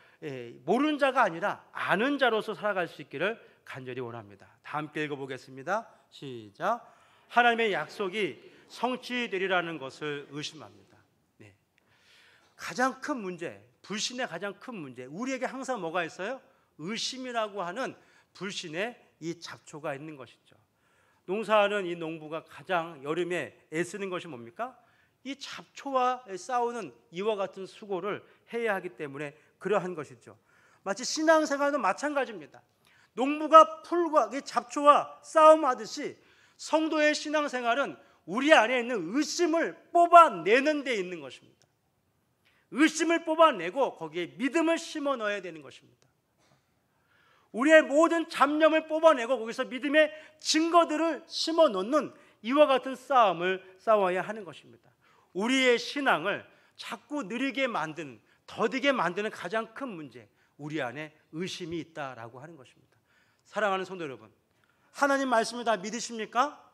모르는 자가 아니라 아는 자로서 살아갈 수 있기를 간절히 원합니다. 다 함께 읽어보겠습니다. 시작. 하나님의 약속이 성취되리라는 것을 의심합니다. 네. 가장 큰 문제, 불신의 가장 큰 문제, 우리에게 항상 뭐가 있어요? 의심이라고 하는 불신의 이 잡초가 있는 것이죠. 농사하는 이 농부가 가장 여름에 애쓰는 것이 뭡니까? 이 잡초와 싸우는 이와 같은 수고를 해야 하기 때문에 그러한 것이죠. 마치 신앙생활도 마찬가지입니다. 농부가 풀과 잡초와 싸움하듯이 성도의 신앙생활은 우리 안에 있는 의심을 뽑아내는 데 있는 것입니다. 의심을 뽑아내고 거기에 믿음을 심어 넣어야 되는 것입니다. 우리의 모든 잡념을 뽑아내고 거기서 믿음의 증거들을 심어 넣는 이와 같은 싸움을 싸워야 하는 것입니다. 우리의 신앙을 자꾸 느리게 만드는, 더디게 만드는 가장 큰 문제, 우리 안에 의심이 있다라고 하는 것입니다. 사랑하는 성도 여러분, 하나님 말씀을 다 믿으십니까?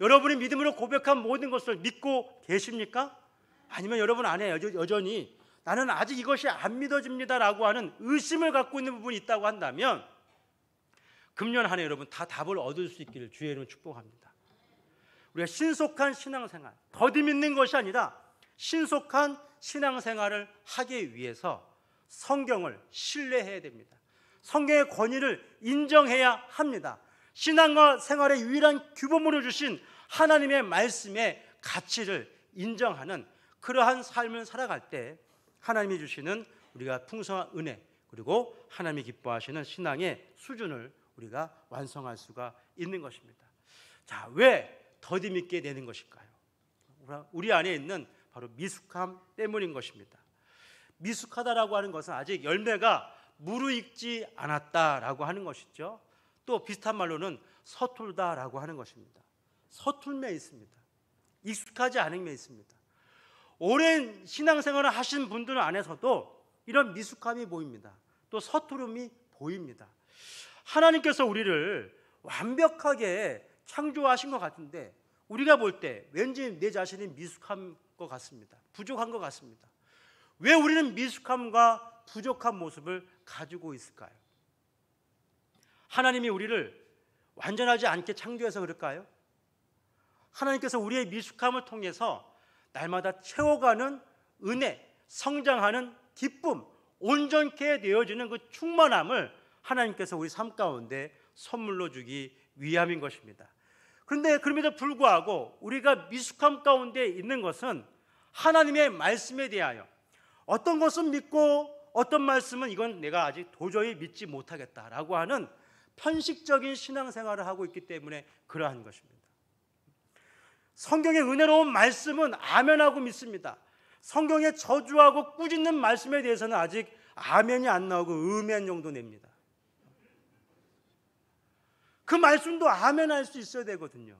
여러분이 믿음으로 고백한 모든 것을 믿고 계십니까? 아니면 여러분 안에 여전히 나는 아직 이것이 안 믿어집니다라고 하는 의심을 갖고 있는 부분이 있다고 한다면 금년 한 해 여러분 다 답을 얻을 수 있기를 주의 이름으로 축복합니다. 우리가 신속한 신앙생활, 더디 믿는 것이 아니라 신속한 신앙생활을 하기 위해서 성경을 신뢰해야 됩니다. 성경의 권위를 인정해야 합니다. 신앙과 생활의 유일한 규범으로 주신 하나님의 말씀의 가치를 인정하는 그러한 삶을 살아갈 때 하나님이 주시는 우리가 풍성한 은혜, 그리고 하나님이 기뻐하시는 신앙의 수준을 우리가 완성할 수가 있는 것입니다. 자, 왜 더디 믿게 되는 것일까요? 우리 안에 있는 바로 미숙함 때문인 것입니다. 미숙하다라고 하는 것은 아직 열매가 무르익지 않았다라고 하는 것이죠. 또 비슷한 말로는 서툴다라고 하는 것입니다. 서툴매 있습니다. 익숙하지 않음에 있습니다. 오랜 신앙생활을 하신 분들 안에서도 이런 미숙함이 보입니다. 또 서투름이 보입니다. 하나님께서 우리를 완벽하게 창조하신 것 같은데 우리가 볼 때 왠지 내 자신이 미숙한 것 같습니다. 부족한 것 같습니다. 왜 우리는 미숙함과 부족한 모습을 가지고 있을까요? 하나님이 우리를 완전하지 않게 창조해서 그럴까요? 하나님께서 우리의 미숙함을 통해서 날마다 채워가는 은혜, 성장하는 기쁨, 온전케 되어지는 그 충만함을 하나님께서 우리 삶 가운데 선물로 주기 위함인 것입니다. 그런데 그럼에도 불구하고 우리가 미숙함 가운데 있는 것은 하나님의 말씀에 대하여 어떤 것은 믿고 어떤 말씀은 이건 내가 아직 도저히 믿지 못하겠다라고 하는 편식적인 신앙생활을 하고 있기 때문에 그러한 것입니다. 성경의 은혜로운 말씀은 아멘하고 믿습니다. 성경의 저주하고 꾸짖는 말씀에 대해서는 아직 아멘이 안 나오고 음멘 정도 냅니다. 그 말씀도 아멘할 수 있어야 되거든요.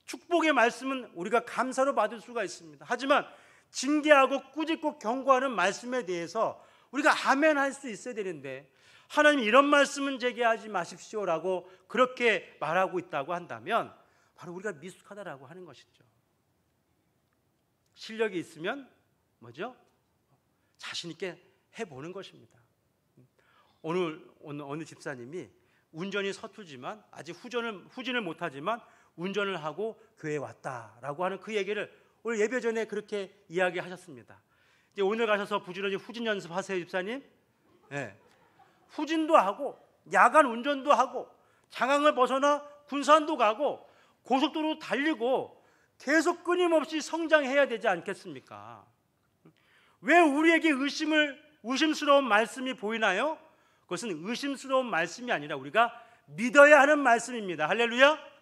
축복의 말씀은 우리가 감사로 받을 수가 있습니다. 하지만 징계하고 꾸짖고 경고하는 말씀에 대해서 우리가 아멘할 수 있어야 되는데 하나님 이런 말씀은 제게 하지 마십시오라고 그렇게 말하고 있다고 한다면 바로 우리가 미숙하다라고 하는 것이죠. 실력이 있으면 뭐죠? 자신 있게 해보는 것입니다. 오늘 어느 집사님이 운전이 서툴지만 아직 후진을 못하지만 운전을 하고 교회에 왔다라고 하는 그 얘기를 오늘 예배 전에 그렇게 이야기하셨습니다. 이제 오늘 가셔서 부지런히 후진 연습하세요, 집사님. 네. 후진도 하고 야간 운전도 하고 장항을 벗어나 군산도 가고 고속도로 달리고 계속 끊임없이 성장해야 되지 않겠습니까? 왜 우리에게 의심스러운 말씀이 보이나요? 그것은 의심스러운 말씀이 아니라 우리가 믿어야 하는 말씀입니다. 할렐루야.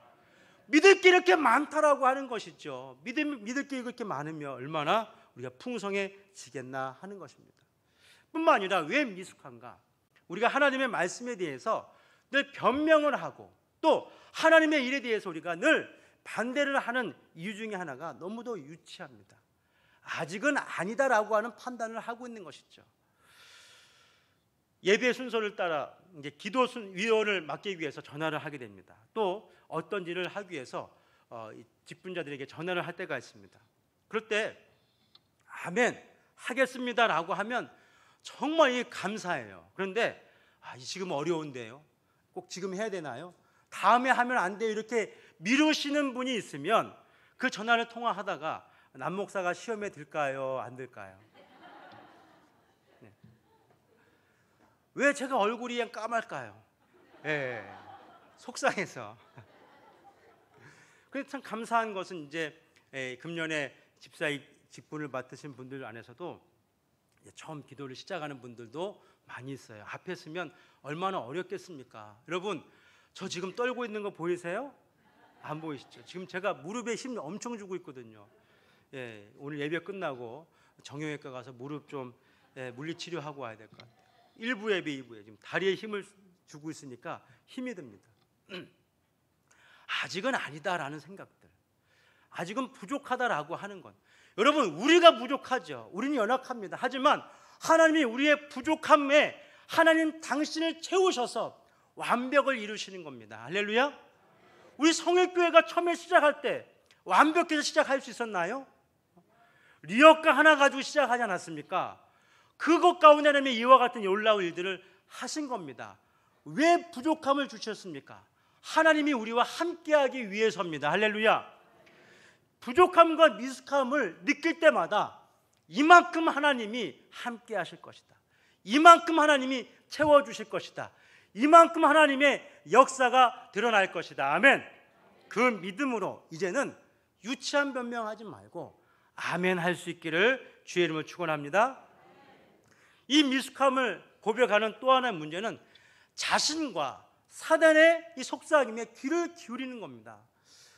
믿을 게 이렇게 많다라고 하는 것이죠. 믿을 게 이렇게 많으면 얼마나 우리가 풍성해지겠나 하는 것입니다. 뿐만 아니라 왜 미숙한가? 우리가 하나님의 말씀에 대해서 늘 변명을 하고 또 하나님의 일에 대해서 우리가 늘 반대를 하는 이유 중에 하나가 너무도 유치합니다. 아직은 아니다라고 하는 판단을 하고 있는 것이죠. 예배 순서를 따라 이제 기도 위원을 맡기 위해서 전화를 하게 됩니다. 또 어떤 일을 하기 위해서 직분자들에게 전화를 할 때가 있습니다. 그럴 때 아멘 하겠습니다라고 하면 정말 감사해요. 그런데 지금 어려운데요. 꼭 지금 해야 되나요? 다음에 하면 안 돼요. 이렇게 미루시는 분이 있으면 그 전화를 통화하다가 남 목사가 시험에 들까요? 안 들까요? 네. 왜 제가 얼굴이 까말까요? 네. 속상해서. 그래서 참 감사한 것은 이제 금년에 집사의 직분을 맡으신 분들 안에서도 처음 기도를 시작하는 분들도 많이 있어요. 앞에 서면 얼마나 어렵겠습니까? 여러분, 저 지금 떨고 있는 거 보이세요? 안 보이시죠? 지금 제가 무릎에 힘 엄청 주고 있거든요. 오늘 예배 끝나고 정형외과 가서 무릎 좀 물리치료하고 와야 될 것 같아요. 1부 예배 2부에 지금 다리에 힘을 주고 있으니까 힘이 듭니다. 아직은 아니다라는 생각들, 아직은 부족하다라고 하는 건, 여러분 우리가 부족하죠. 우리는 연약합니다. 하지만 하나님이 우리의 부족함에 하나님 당신을 채우셔서 완벽을 이루시는 겁니다. 할렐루야. 우리 성일교회가 처음에 시작할 때 완벽해서 시작할 수 있었나요? 리어카 하나 가지고 시작하지 않았습니까? 그것 가운데 하나님의 이와 같은 놀라운 일들을 하신 겁니다. 왜 부족함을 주셨습니까? 하나님이 우리와 함께하기 위해서입니다. 할렐루야. 부족함과 미숙함을 느낄 때마다 이만큼 하나님이 함께 하실 것이다, 이만큼 하나님이 채워주실 것이다, 이만큼 하나님의 역사가 드러날 것이다. 아멘. 그 믿음으로 이제는 유치한 변명하지 말고 아멘 할 수 있기를 주의 이름으로 축원합니다. 이 미숙함을 고백하는 또 하나의 문제는 자신과 사단의 이 속삭임에 귀를 기울이는 겁니다.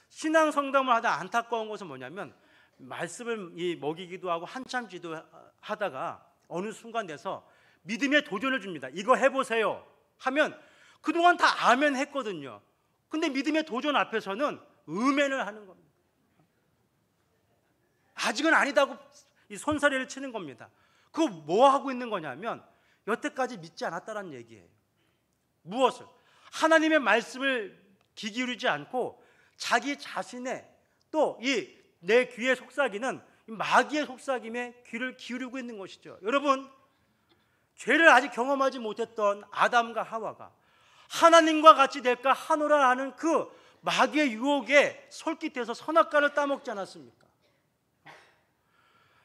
신앙 성담을 하다 안타까운 것은 뭐냐면, 말씀을 먹이기도 하고 한참 기도하다가 어느 순간 돼서 믿음의 도전을 줍니다. 이거 해보세요 하면 그동안 다 아멘 했거든요. 근데 믿음의 도전 앞에서는 음멘을 하는 겁니다. 아직은 아니다고 이 손사래를 치는 겁니다. 그거 뭐 하고 있는 거냐면 여태까지 믿지 않았다는 얘기예요. 무엇을? 하나님의 말씀을 귀 기울이지 않고 자기 자신의 또 이 내 귀에 속삭이는 마귀의 속삭임에 귀를 기울이고 있는 것이죠. 여러분, 죄를 아직 경험하지 못했던 아담과 하와가 하나님과 같이 될까 하노라 하는 그 마귀의 유혹에 솔깃해서 선악과를 따먹지 않았습니까?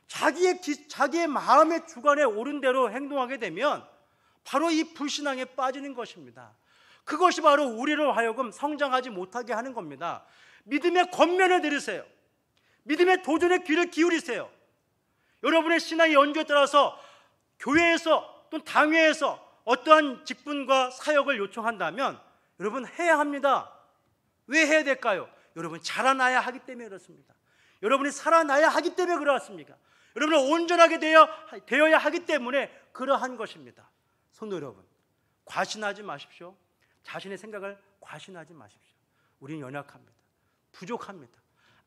자기의 마음의 주관에 옳은 대로 행동하게 되면 바로 이 불신앙에 빠지는 것입니다. 그것이 바로 우리로 하여금 성장하지 못하게 하는 겁니다. 믿음의 권면을 들으세요. 믿음의 도전에 귀를 기울이세요. 여러분의 신앙의 연주에 따라서 교회에서 또는 당회에서 어떠한 직분과 사역을 요청한다면 여러분 해야 합니다. 왜 해야 될까요? 여러분 자라나야 하기 때문에 그렇습니다. 여러분이 살아나야 하기 때문에 그렇습니까? 여러분은 온전하게 되어야 하기 때문에 그러한 것입니다. 성도 여러분, 과신하지 마십시오. 자신의 생각을 과신하지 마십시오. 우리는 연약합니다. 부족합니다.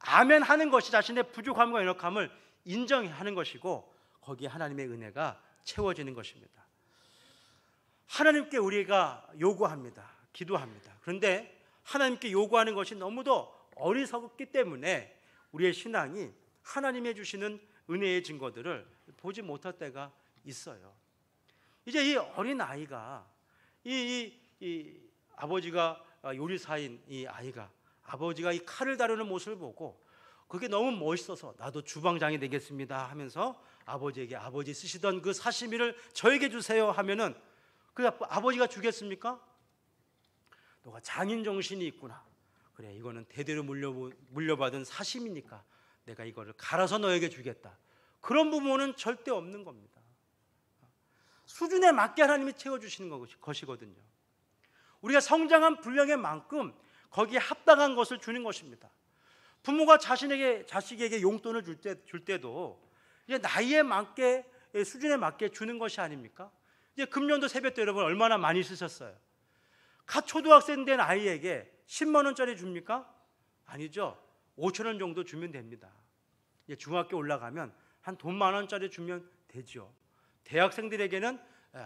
아멘 하는 것이 자신의 부족함과 연약함을 인정하는 것이고 거기에 하나님의 은혜가 채워지는 것입니다. 하나님께 우리가 요구합니다. 기도합니다. 그런데 하나님께 요구하는 것이 너무도 어리석기 때문에 우리의 신앙이 하나님의 주시는 은혜의 증거들을 보지 못할 때가 있어요. 이제 이 어린 아이가 이 아버지가 요리사인 이 아이가 아버지가 이 칼을 다루는 모습을 보고 그게 너무 멋있어서 나도 주방장이 되겠습니다 하면서 아버지에게 아버지 쓰시던 그 사시미를 저에게 주세요 하면은 그 아버지가 주겠습니까? 너가 장인 정신이 있구나. 그래, 이거는 대대로 물려받은 사심이니까 내가 이거를 갈아서 너에게 주겠다. 그런 부모는 절대 없는 겁니다. 수준에 맞게 하나님이 채워주시는 것이거든요. 우리가 성장한 분량의 만큼 거기에 합당한 것을 주는 것입니다. 부모가 자식에게 용돈을 줄 때도 이제 나이에 맞게, 수준에 맞게 주는 것이 아닙니까? 이제 금년도 세뱃 때 여러분 얼마나 많이 쓰셨어요? 갓 초등학생 된 아이에게 10만 원짜리 줍니까? 아니죠. 5천 원 정도 주면 됩니다. 이제 중학교 올라가면 한 돈 10,000 원짜리 주면 되죠. 대학생들에게는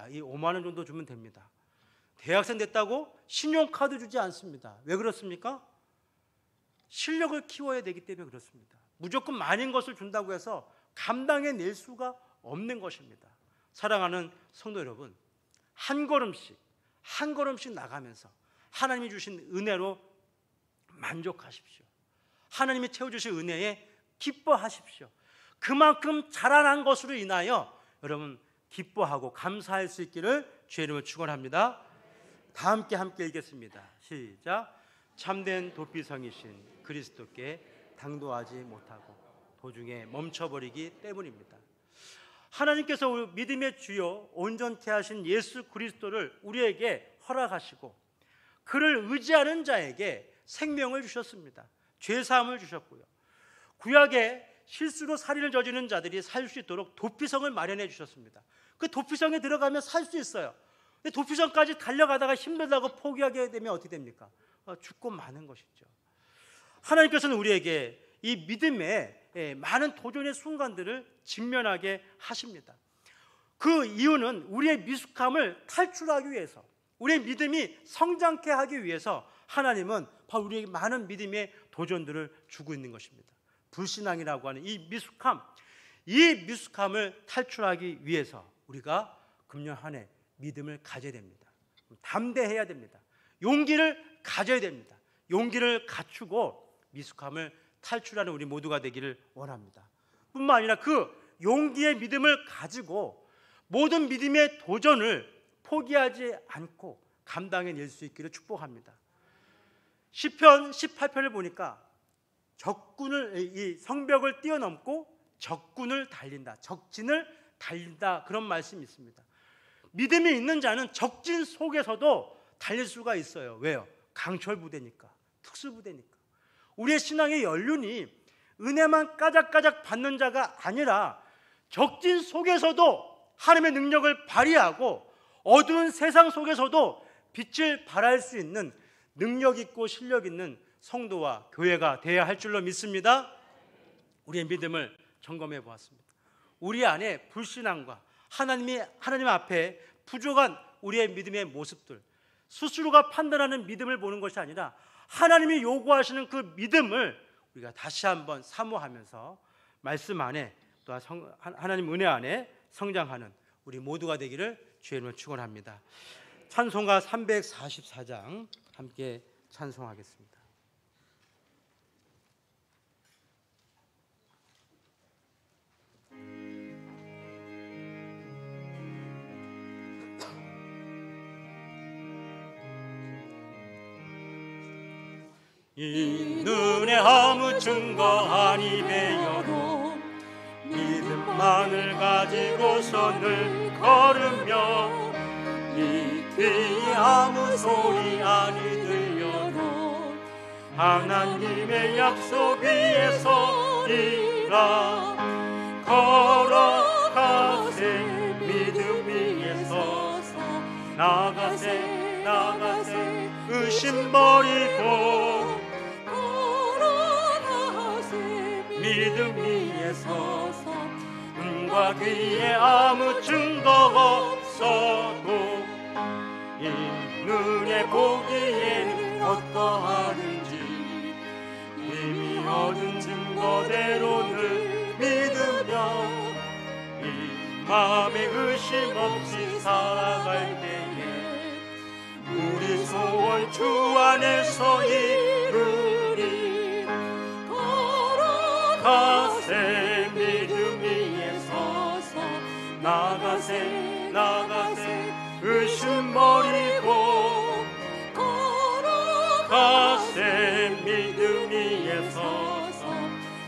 이 5만 원 정도 주면 됩니다. 대학생 됐다고 신용카드 주지 않습니다. 왜 그렇습니까? 실력을 키워야 되기 때문에 그렇습니다. 무조건 많은 것을 준다고 해서 감당해낼 수가 없는 것입니다. 사랑하는 성도 여러분, 한 걸음씩 나가면서 하나님이 주신 은혜로 만족하십시오. 하나님이 채워주신 은혜에 기뻐하십시오. 그만큼 자라난 것으로 인하여 여러분 기뻐하고 감사할 수 있기를 주의 이름으로 축원합니다. 다 함께 읽겠습니다. 시작. 참된 도피성이신 그리스도께 당도하지 못하고 도중에 멈춰버리기 때문입니다. 하나님께서 믿음의 주요 온전케 하신 예수 그리스도를 우리에게 허락하시고 그를 의지하는 자에게 생명을 주셨습니다. 죄사함을 주셨고요. 구약에 실수로 살인을 저지르는 자들이 살 수 있도록 도피성을 마련해 주셨습니다. 그 도피성에 들어가면 살 수 있어요. 근데 도피성까지 달려가다가 힘들다고 포기하게 되면 어떻게 됩니까? 죽고 마는 것이죠. 하나님께서는 우리에게 이 믿음의 많은 도전의 순간들을 직면하게 하십니다. 그 이유는 우리의 미숙함을 탈출하기 위해서, 우리의 믿음이 성장케 하기 위해서 하나님은 바로 우리에게 많은 믿음의 도전들을 주고 있는 것입니다. 불신앙이라고 하는 이 미숙함을 탈출하기 위해서 우리가 금년 한 해 믿음을 가져야 됩니다. 담대해야 됩니다. 용기를 가져야 됩니다. 용기를 갖추고 미숙함을 탈출하는 우리 모두가 되기를 원합니다. 뿐만 아니라 그 용기의 믿음을 가지고 모든 믿음의 도전을 포기하지 않고 감당해낼 수 있기를 축복합니다. 시편 18편을 보니까 이 성벽을 뛰어넘고 적군을 달린다, 적진을 달린다, 그런 말씀이 있습니다. 믿음이 있는 자는 적진 속에서도 달릴 수가 있어요. 왜요? 강철 부대니까, 특수 부대니까. 우리의 신앙의 연륜이 은혜만 까작까작 받는 자가 아니라 적진 속에서도 하나님의 능력을 발휘하고 어두운 세상 속에서도 빛을 발할 수 있는 능력 있고 실력 있는 성도와 교회가 되어야 할 줄로 믿습니다. 우리의 믿음을 점검해 보았습니다. 우리 안에 불신앙과 하나님 앞에 부족한 우리의 믿음의 모습들, 스스로가 판단하는 믿음을 보는 것이 아니라 하나님이 요구하시는 그 믿음을 우리가 다시 한번 사모하면서 말씀 안에 또 하나님 은혜 안에 성장하는 우리 모두가 되기를 주의 이름으로 축원합니다. 찬송가 344장 함께 찬송하겠습니다. 이 눈에 아무 증거 아니 배여도 믿음만을 가지고서 늘 걸으며 이 귀에 아무 소리 아니 들려도 하나님의 약속 위에 서리라. 걸어가세 믿음 위에 서서 나가세 의심 버리고 믿음 위에 서서 눈과 귀에 아무 증거 없어도 이 눈에 보기에는 어떠하든지 이미 얻은 증거대로 늘 믿으며 이 마음에 의심 없이 살아갈 때에 우리 소원 주 안에서 이루리. 걸어가세 믿음 위에 서서 나가세 의심 버리고 걸어가세 믿음 위에 서서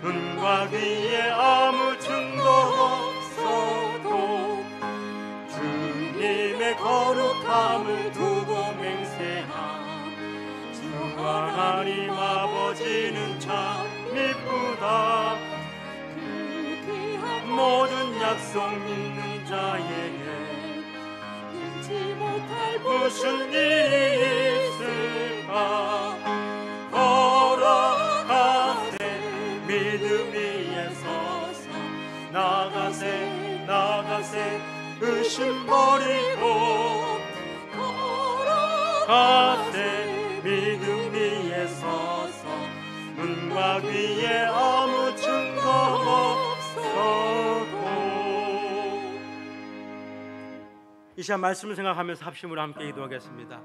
눈과 귀에 아무 증거 없어도 주님의 거룩함을 두고 맹세함. 주 하나님 아버지는 참 미쁘다. 그 귀한 모든 약속 믿는 자에게 잊지 못할 무슨 일이 있을까. 걸어가세 믿음 위에 서서 나가세 의심 버리고 걸어가세 믿음 위에 서서 눈과 귀에 아무 증거 없어도. 이 시간 말씀을 생각하면서 합심으로 함께 기도하겠습니다.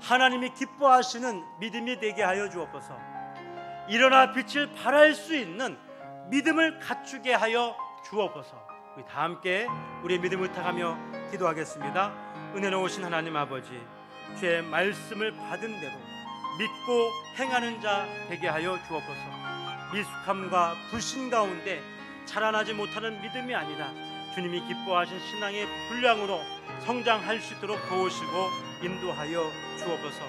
하나님이 기뻐하시는 믿음이 되게 하여 주옵소서. 일어나 빛을 발할 수 있는 믿음을 갖추게 하여 주옵소서. 우리 다 함께 우리의 믿음을 타가며 기도하겠습니다. 은혜로우신 하나님 아버지, 주의 말씀을 받은 대로 믿고 행하는 자 되게 하여 주옵소서. 미숙함과 불신 가운데 자라나지 못하는 믿음이 아니라 주님이 기뻐하신 신앙의 분량으로 성장할 수 있도록 도우시고 인도하여 주옵소서.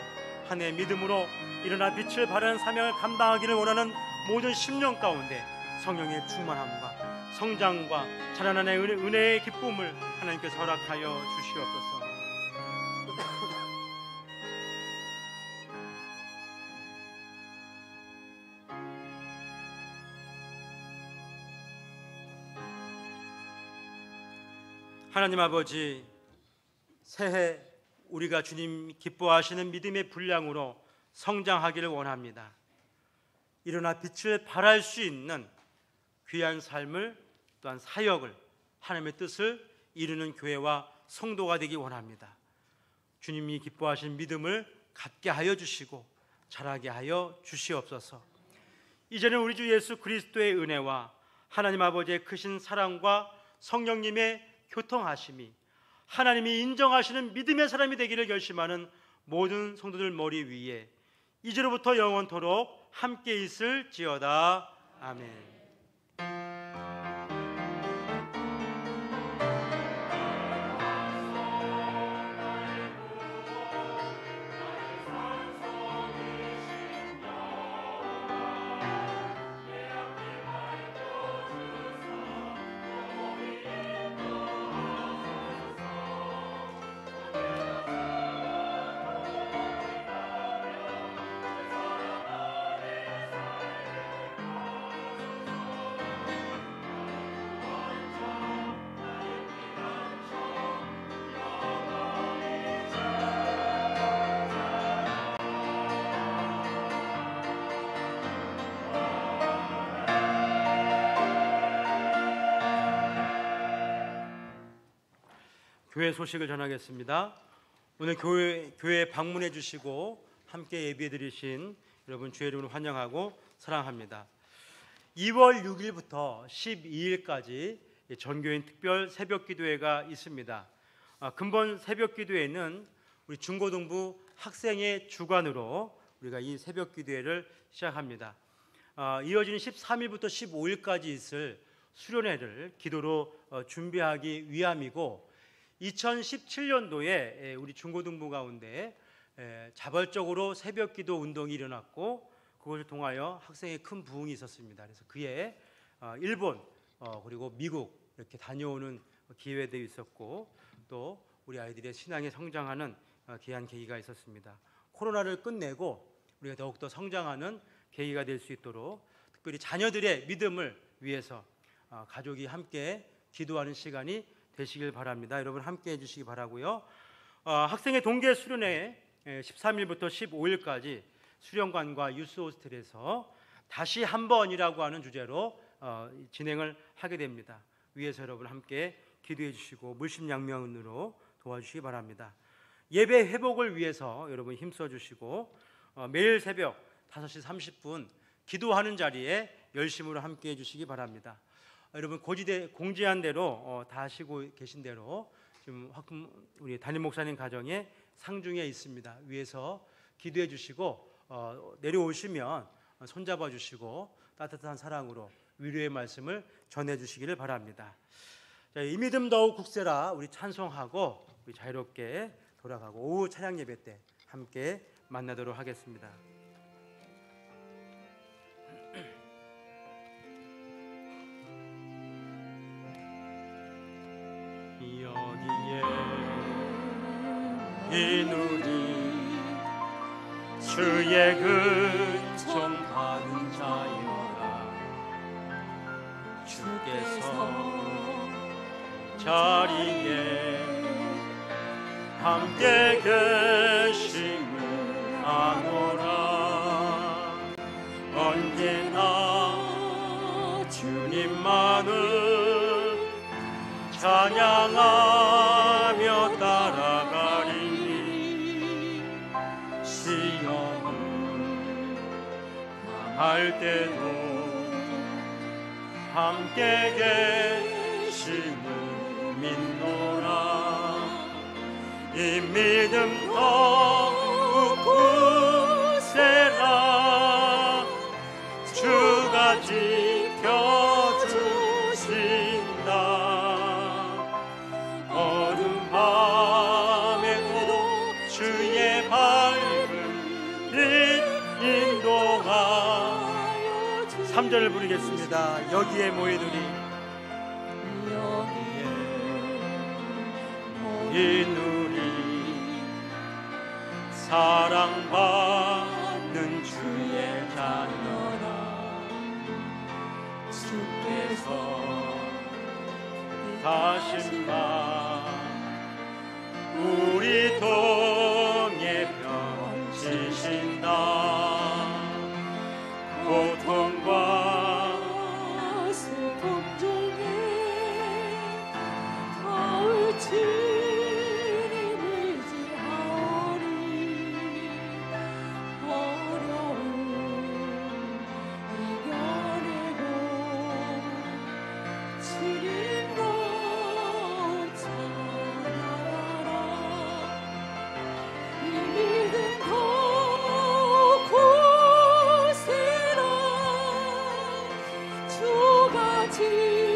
한 해 믿음으로 일어나 빛을 발하는 사명을 감당하기를 원하는 모든 심령 가운데 성령의 충만함과 성장과 자라나는 은혜의 기쁨을 하나님께서 허락하여 주시옵소서. 하나님 아버지, 새해 우리가 주님 기뻐하시는 믿음의 분량으로 성장하기를 원합니다. 일어나 빛을 발할 수 있는 귀한 삶을, 또한 사역을, 하나님의 뜻을 이루는 교회와 성도가 되기 원합니다. 주님이 기뻐하신 믿음을 갖게 하여 주시고 자라게 하여 주시옵소서. 이제는 우리 주 예수 그리스도의 은혜와 하나님 아버지의 크신 사랑과 성령님의 교통하심이, 하나님이 인정하시는 믿음의 사람이 되기를 결심하는 모든 성도들 머리 위에 이제로부터 영원토록 함께 있을지어다. 아멘. 교회 소식을 전하겠습니다. 오늘 교회에 방문해 주시고 함께 예배해 드리신 여러분 주의 이름으로 환영하고 사랑합니다. 2월 6일부터 12일까지 전교인 특별 새벽기도회가 있습니다. 근본 새벽기도회는 우리 중고등부 학생의 주관으로 우리가 이 새벽기도회를 시작합니다. 이어지는 13일부터 15일까지 있을 수련회를 기도로 준비하기 위함이고, 2017년도에 우리 중고등부 가운데 자발적으로 새벽기도 운동이 일어났고, 그것을 통하여 학생의 큰 부흥이 있었습니다. 그래서 그해 일본 그리고 미국 이렇게 다녀오는 기회도 있었고, 또 우리 아이들의 신앙에 성장하는 귀한 계기가 있었습니다. 코로나를 끝내고 우리가 더욱더 성장하는 계기가 될 수 있도록 특별히 자녀들의 믿음을 위해서 가족이 함께 기도하는 시간이 되시길 바랍니다. 여러분 함께 해주시기 바라고요. 학생의 동계 수련회 13일부터 15일까지 수련관과 유스 호스텔에서 다시 한번이라고 하는 주제로 진행을 하게 됩니다. 위에서 여러분 함께 기도해 주시고 물심양면으로 도와주시기 바랍니다. 예배 회복을 위해서 여러분 힘써 주시고 매일 새벽 5시 30분 기도하는 자리에 열심으로 함께 해주시기 바랍니다. 여러분 공지한 대로 다 하시고 계신 대로 지금 우리 담임 목사님 가정에 상중에 있습니다. 위에서 기도해 주시고 내려오시면 손잡아 주시고 따뜻한 사랑으로 위로의 말씀을 전해 주시기를 바랍니다. 자, 이 믿음 더욱 굳세라 우리 찬송하고 우리 자유롭게 돌아가고 오후 찬양 예배 때 함께 만나도록 하겠습니다. 여기에 이 누리 주의 근총 받은 자여라. 주께서 자리에 함께 계심을 아노라. 언제나 주님만을 찬양하며 따라가리니 시험을 당할 때도 함께 계심을 믿노라. 이 믿음 더욱 굳세라. 주가 지켜주신다. 어둠 밤에도 주의 밝은 빛 인도하여 3절 3절을 부르겠습니다. 여기에 모이누리 모이누리 사랑받는 주의 자녀라 주께서 다신 마 우리 동에 펼치신다 고통과 슬픔 중에 가을 주님을 의지하오니 어려움 이겨내고 주님과 찬양하라 이 믿음 곳에라 주가 지